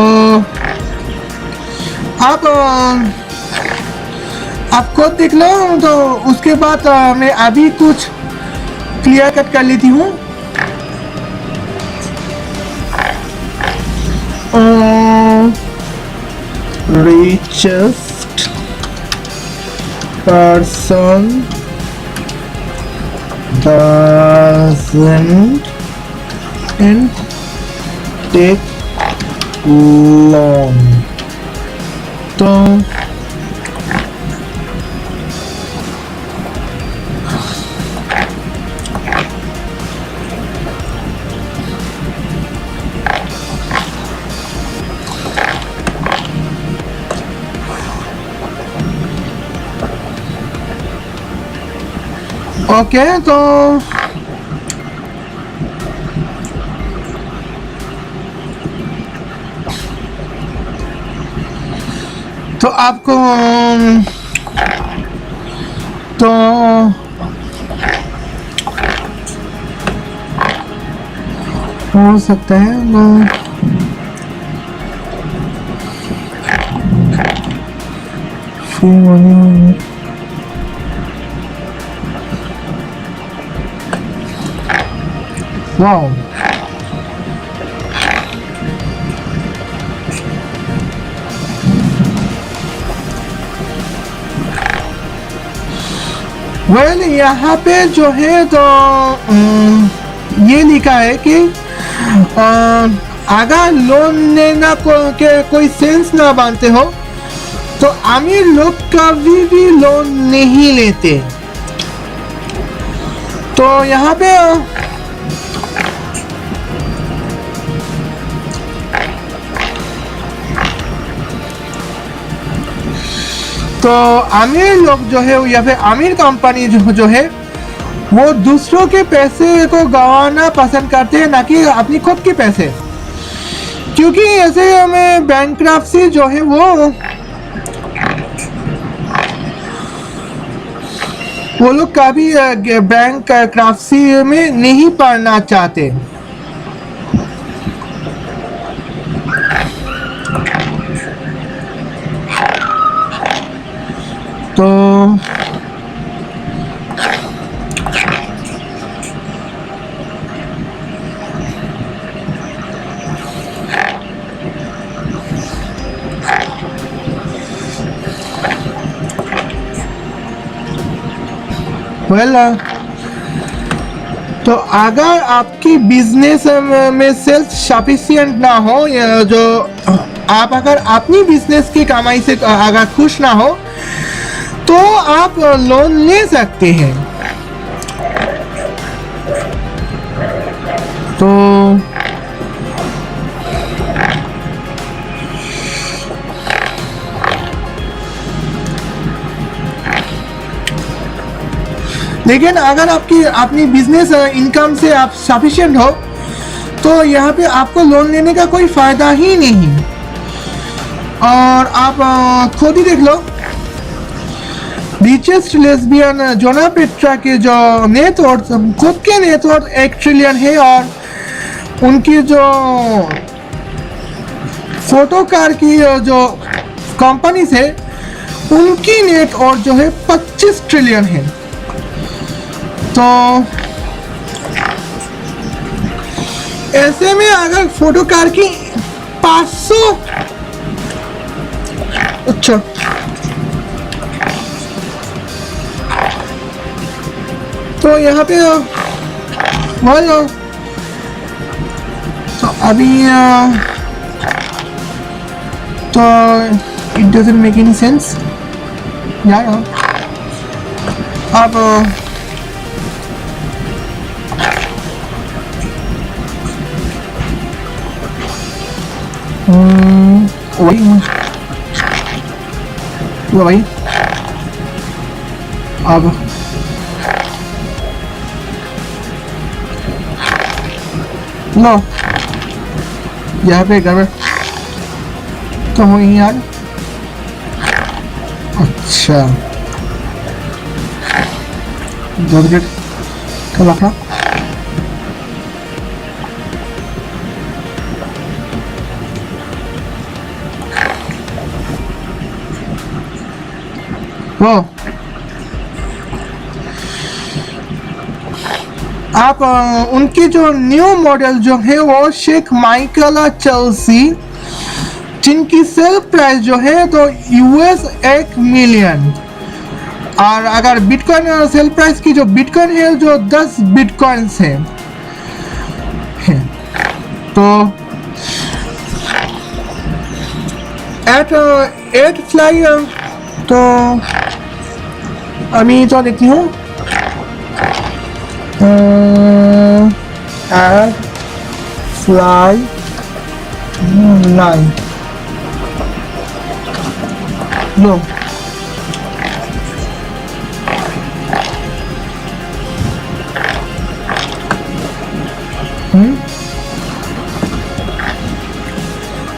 आप खुद देख लो। तो उसके बाद मैं अभी कुछ क्लियर कट कर लेती हूँ। richest person doesn't take loan। तो ओके, तो आपको तो हो सकता है वाओ। वेल यहाँ पे जो है तो ये लिखा है कि अगर लोन लेना कोई सेंस ना मानते हो तो अमीर लोग कभी भी लोन नहीं लेते। तो यहाँ पे तो अमीर लोग जो है या फिर अमीर कंपनी जो है वो दूसरों के पैसे को गंवाना पसंद करते हैं, ना कि अपनी खुद के पैसे, क्योंकि ऐसे हमें बैंकक्रप्सी जो है वो लोग कभी बैंकक्रप्सी में नहीं पड़ना चाहते। तो तो अगर आपकी बिजनेस में सेल्फ सफिशिएंट ना हो, या जो आप अगर अपनी बिजनेस की कमाई से अगर खुश ना हो, तो आप लोन ले सकते हैं। तो लेकिन अगर आपकी अपनी बिजनेस इनकम से आप सफिशिएंट हो, तो यहाँ पे आपको लोन लेने का कोई फायदा ही नहीं। और आप खुद ही देख लो, रिचेस्ट लेस्बियन जोना पेट्रा के जो नेटवर्थ, खुद के नेटवर्थ 1 ट्रिलियन है, और उनकी जो फोटो कार की जो कंपनी है उनकी नेटवर्थ जो है 25 ट्रिलियन है। तो ऐसे में अगर फोटो कार की 500, अच्छा तो यहाँ पे बोलो, तो अभी तो it doesn't make any sense यार। अब वही भाई, अब लो यहाँ पे गड़बड़ तो हुई यार। अच्छा जल्दी कल रखा। वो आप उनकी जो न्यू मॉडल जो है वो शेख माइकल चेल्सी, जिनकी सेल प्राइस जो है तो US 1 मिलियन, और अगर बिटकॉइन सेल प्राइस की जो बिटकॉइन है जो 10 बिटकॉइंस है। तो एट फ्लाई, तो अभी तो देखती हूँ फ्लाई 9 लो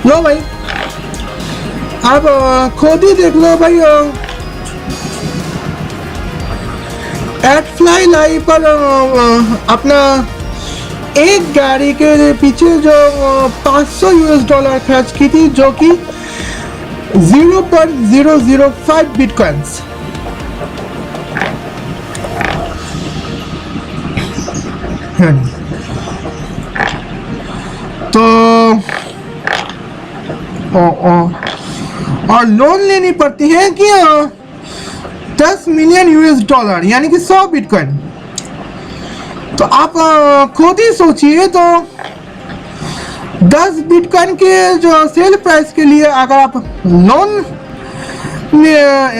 लो भाई, आप खुद ही देख लो भाई। एट फ्लाई लाइव पर अपना एक गाड़ी के पीछे जो $500 खर्च की थी, जो कि 0.005 बिटकॉइंस। तो और लोन लेनी पड़ती है कि 10 मिलियन $, यानी कि 100 बिटकॉइन। तो आप खुद ही सोचिए, तो 10 बिटकॉइन के जो सेल प्राइस के लिए अगर आप लोन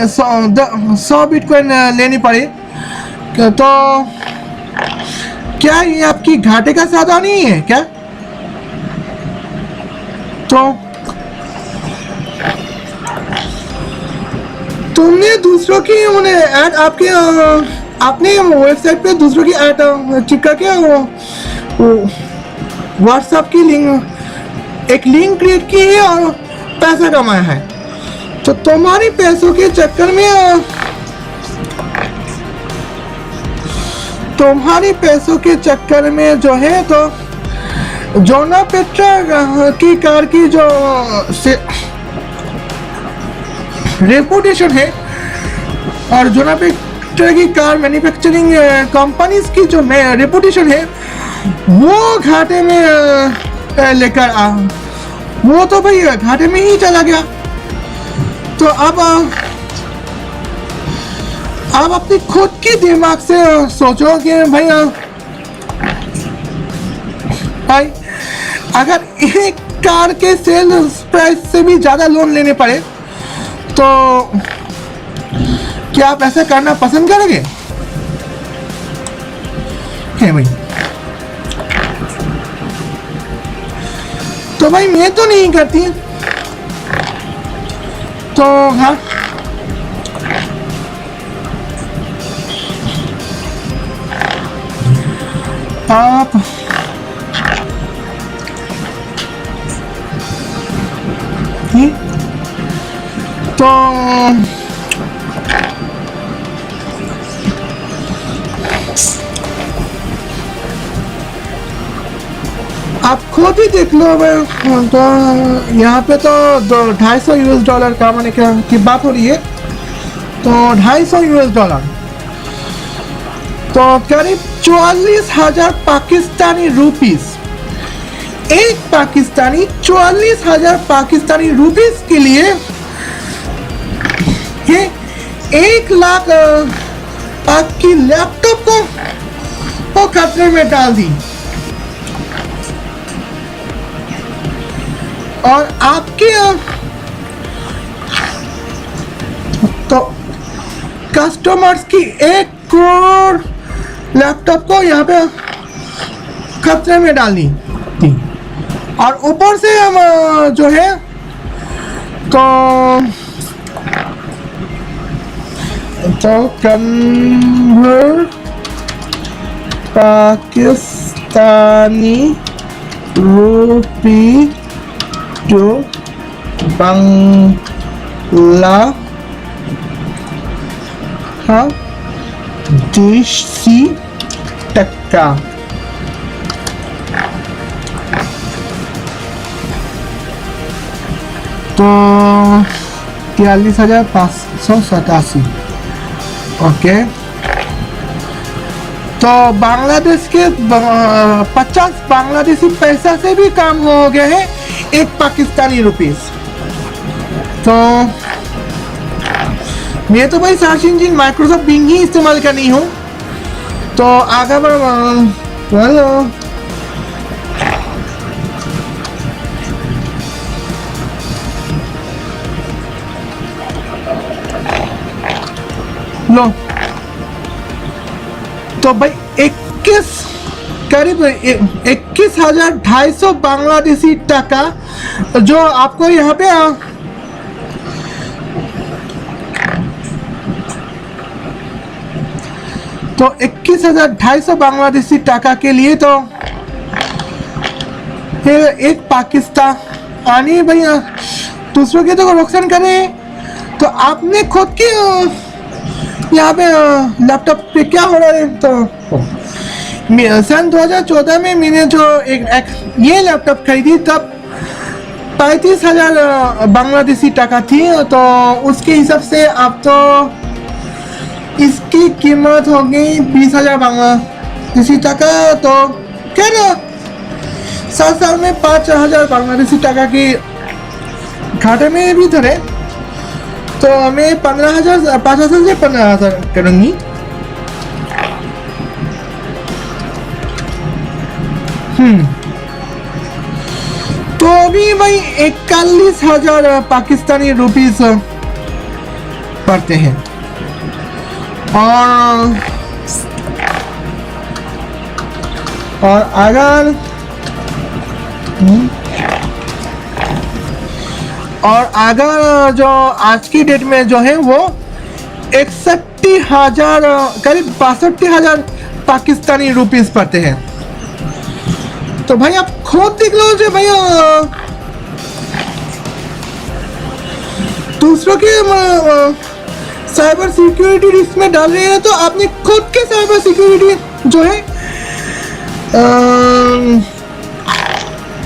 100 बिटकॉइन लेनी पड़े, तो क्या ये आपकी घाटे का सौदा नहीं है क्या? तुमने दूसरों की ऐड आपके अपने वेबसाइट पे दूसरों की ऐड चिपका के व्हाट्सएप की एक लिंक क्रिएट की है और पैसा कमाया है। तो तुम्हारी पैसों के चक्कर में जो है तो जोना पेट्रा की कार की जो रेपुटेशन है और जोना पेट्रा की कार मैन्युफैक्चरिंग कंपनीज की जो रेपुटेशन है वो घाटे में लेकर वो तो भाई घाटे में ही चला गया। तो अब अपनी खुद की दिमाग से सोचो कि भाई अगर एक कार के सेल्स प्राइस से भी ज़्यादा लोन लेने पड़े तो क्या आप ऐसा करना पसंद करोगे? है भाई। तो भाई मैं तो नहीं करती। तो हाँ, आप तो आप खुद ही देख लो। तो यहाँ पे तो $250 का माने की बात हो रही है। तो $250 तो करीब 44,000 पाकिस्तानी रुपीस। एक पाकिस्तानी 44,000 पाकिस्तानी रुपीस के लिए ये 1 लाख आपकी लैपटॉप को खतरे में डाल दी। और आपके तो कस्टमर्स की 1 करोड़ लैपटॉप को यहाँ पे खतरे में डाल दी थी। और ऊपर से हम जो है तो convert Pakistani rupee to Bangladeshi taka. तो 43,587। ओके, तो बांग्लादेश के 50 बांग्लादेशी पैसा से भी कम हो गया है 1 पाकिस्तानी रुपीस। तो मैं तो भाई सर्च इंजिन माइक्रोसॉफ्ट बिंग ही इस्तेमाल करनी हूँ। तो आगे बढ़ लो। तो भाई 21,250 बांग्लादेशी टका जो आपको यहाँ पे तो 21,250 बांग्लादेशी टका के लिए तो एक पाकिस्तानी भैया दूसरों के तो नुकसान करे। तो आपने खुद की यहाँ पे लैपटॉप पे क्या हो रहा है? तो सन 2014 में मैंने जो एक ये लैपटॉप खरीदी तब 35,000 बांग्लादेशी टका थी। तो उसके हिसाब से अब तो इसकी कीमत हो गई 20,000 बांग्लादेशी टका। तो क्या ना 7 साल में 5,000 बांग्लादेशी टका की घाटे में भी धरे। तो मैं 15,000 5,000 से 15,000 करूँगी। तो अभी भाई 41,000 पाकिस्तानी रुपीस पड़ते हैं। और अगर जो आज की डेट में जो है वो 61,000 करीब 62,000 पाकिस्तानी रुपीस पड़ते हैं। तो भाई आप खुद देख लो जो भाई दूसरों के साइबर सिक्योरिटी रिस्क में डाल रहे हैं, तो आपने खुद के साइबर सिक्योरिटी जो है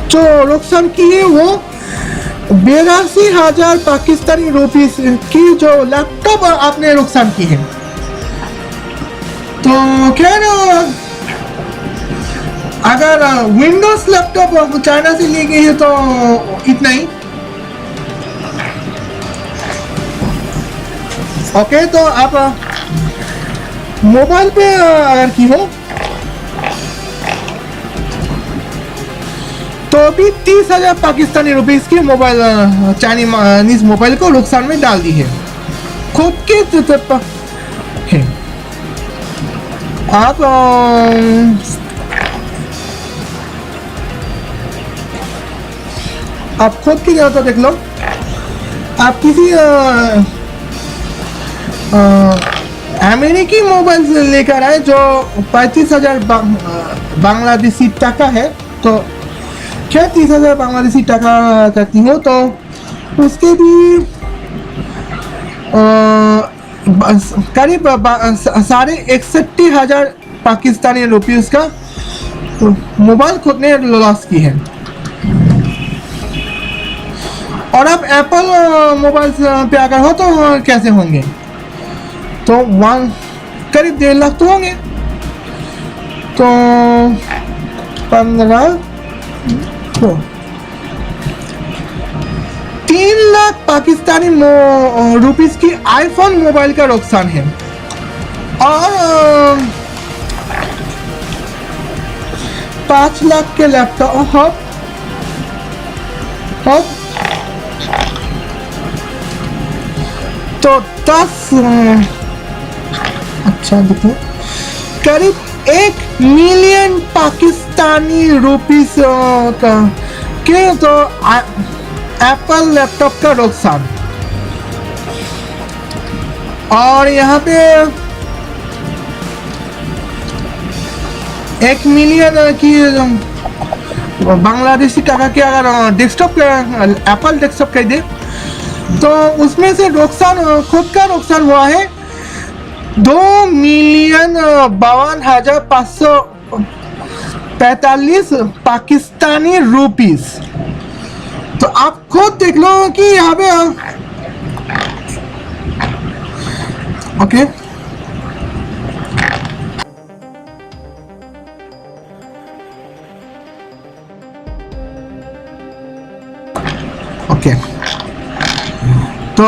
जो नुकसान की है वो 82,000 पाकिस्तानी रुपीस की जो लैपटॉप आपने नुकसान की है। तो खैर अगर विंडोज लैपटॉप चाइना से ली गई है तो इतना ही। ओके, तो आप मोबाइल पे अगर की हो तो भी 30,000 पाकिस्तानी रुपीस की मोबाइल चाइनीज मोबाइल को नुकसान में डाल दी है खुद के है। आप खुद की जगह तो देख लो। आप किसी अमेरिकी मोबाइल लेकर आए जो 35,000 बांग्लादेशी टका है, तो क्या 30,000 बांग्लादेशी टका करती हो तो उसके भी करीब 61,000 पाकिस्तानी रुपीस का मोबाइल खुद ने लॉस की है। और अब एप्पल मोबाइल पे अगर हो तो कैसे होंगे, तो करीब 1.5 लाख तो होंगे। तो 15 तो 3 लाख पाकिस्तानी रुपीस की आईफोन मोबाइल का नुकसान है। और 5 लाख के लैपटॉप तो 10 अच्छा देखो करीब 1 मिलियन पाकिस्तानी रुपीस का के तो एप्पल लैपटॉप का नुकसान। और यहाँ पे 1 मिलियन की बांग्लादेशी टका के अगर डेस्कटॉप एप्पल डेस्कटॉप कह दे तो उसमें से नुकसान खुद का नुकसान हुआ है 2,52,545 पाकिस्तानी रुपीस। तो आप खुद देख लो कि यहाँ पे ओके ओके तो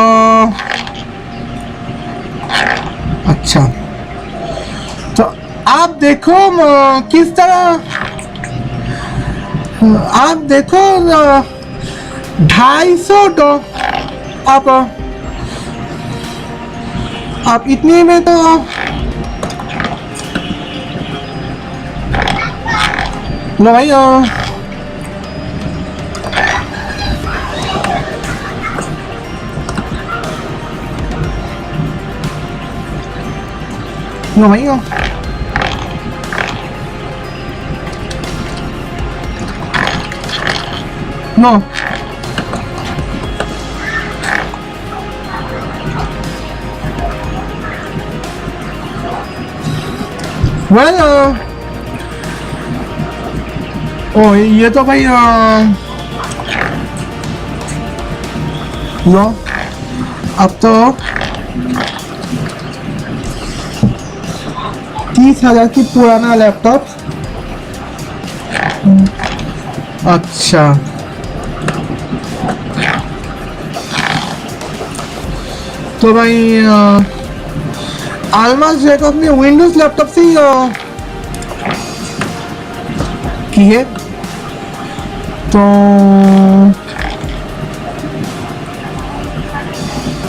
अच्छा, तो आप देखो किस तरह आप देखो 250 आप इतने में तो लो भाई लो भाई नो वेल ओ ये तो भाई लो अब तो 30,000 की पुराना लैपटॉप। अच्छा तो भाई अल्मास जैकब ने विंडोज लैपटॉप से की है। तो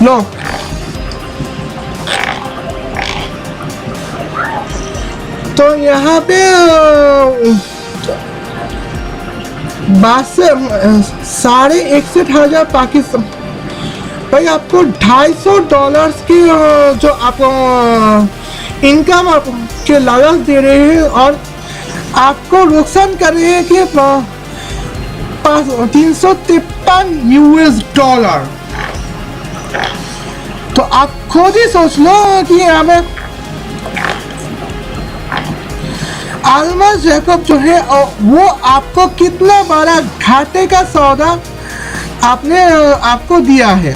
लो तो यहाँ पे 61,500 भाई आपको $250 की जो आप इनकम आप के लालच दे रहे हैं और आपको नुकसान कर रहे हैं कि 353 US$। तो आप खुद ही सोच लो कि हमें अल्मास जैकब जो है वो आपको कितना बड़ा घाटे का सौदा आपको दिया है।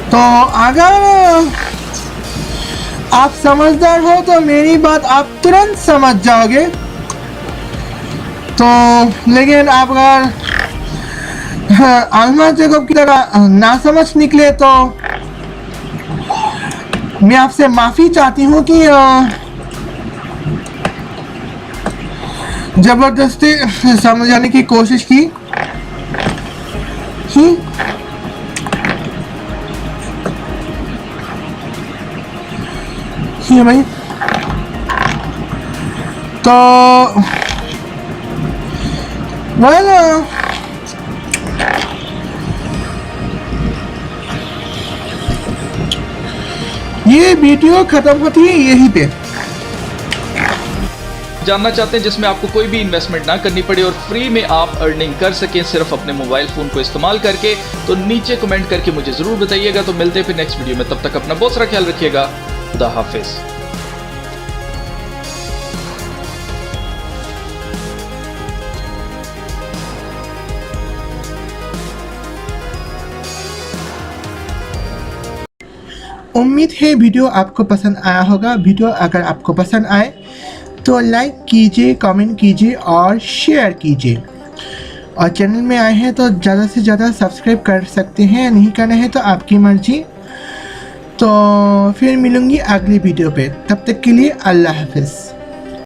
तो अगर आप समझदार हो तो मेरी बात आप तुरंत समझ जाओगे। तो लेकिन आप अगर अल्मास जैकब की तरह ना समझ निकले तो मैं आपसे माफ़ी चाहती हूँ कि जबरदस्ती समझाने की कोशिश की। भाई तो वेल ये वीडियो खत्म होती है यहीं पे। जानना चाहते हैं जिसमें आपको कोई भी इन्वेस्टमेंट ना करनी पड़े और फ्री में आप अर्निंग कर सकें सिर्फ अपने मोबाइल फोन को इस्तेमाल करके, तो नीचे कमेंट करके मुझे जरूर बताइएगा। तो मिलते हैं फिर नेक्स्ट वीडियो में, तब तक अपना बहुत सारा ख्याल रखिएगा। खुदा हाफिज। उम्मीद है वीडियो आपको पसंद आया होगा। वीडियो अगर आपको पसंद आए तो लाइक कीजिए, कमेंट कीजिए और शेयर कीजिए। और चैनल में आए हैं तो ज़्यादा से ज़्यादा सब्सक्राइब कर सकते हैं, नहीं करना है तो आपकी मर्जी। तो फिर मिलूँगी अगली वीडियो पे, तब तक के लिए अल्लाह हाफिज़।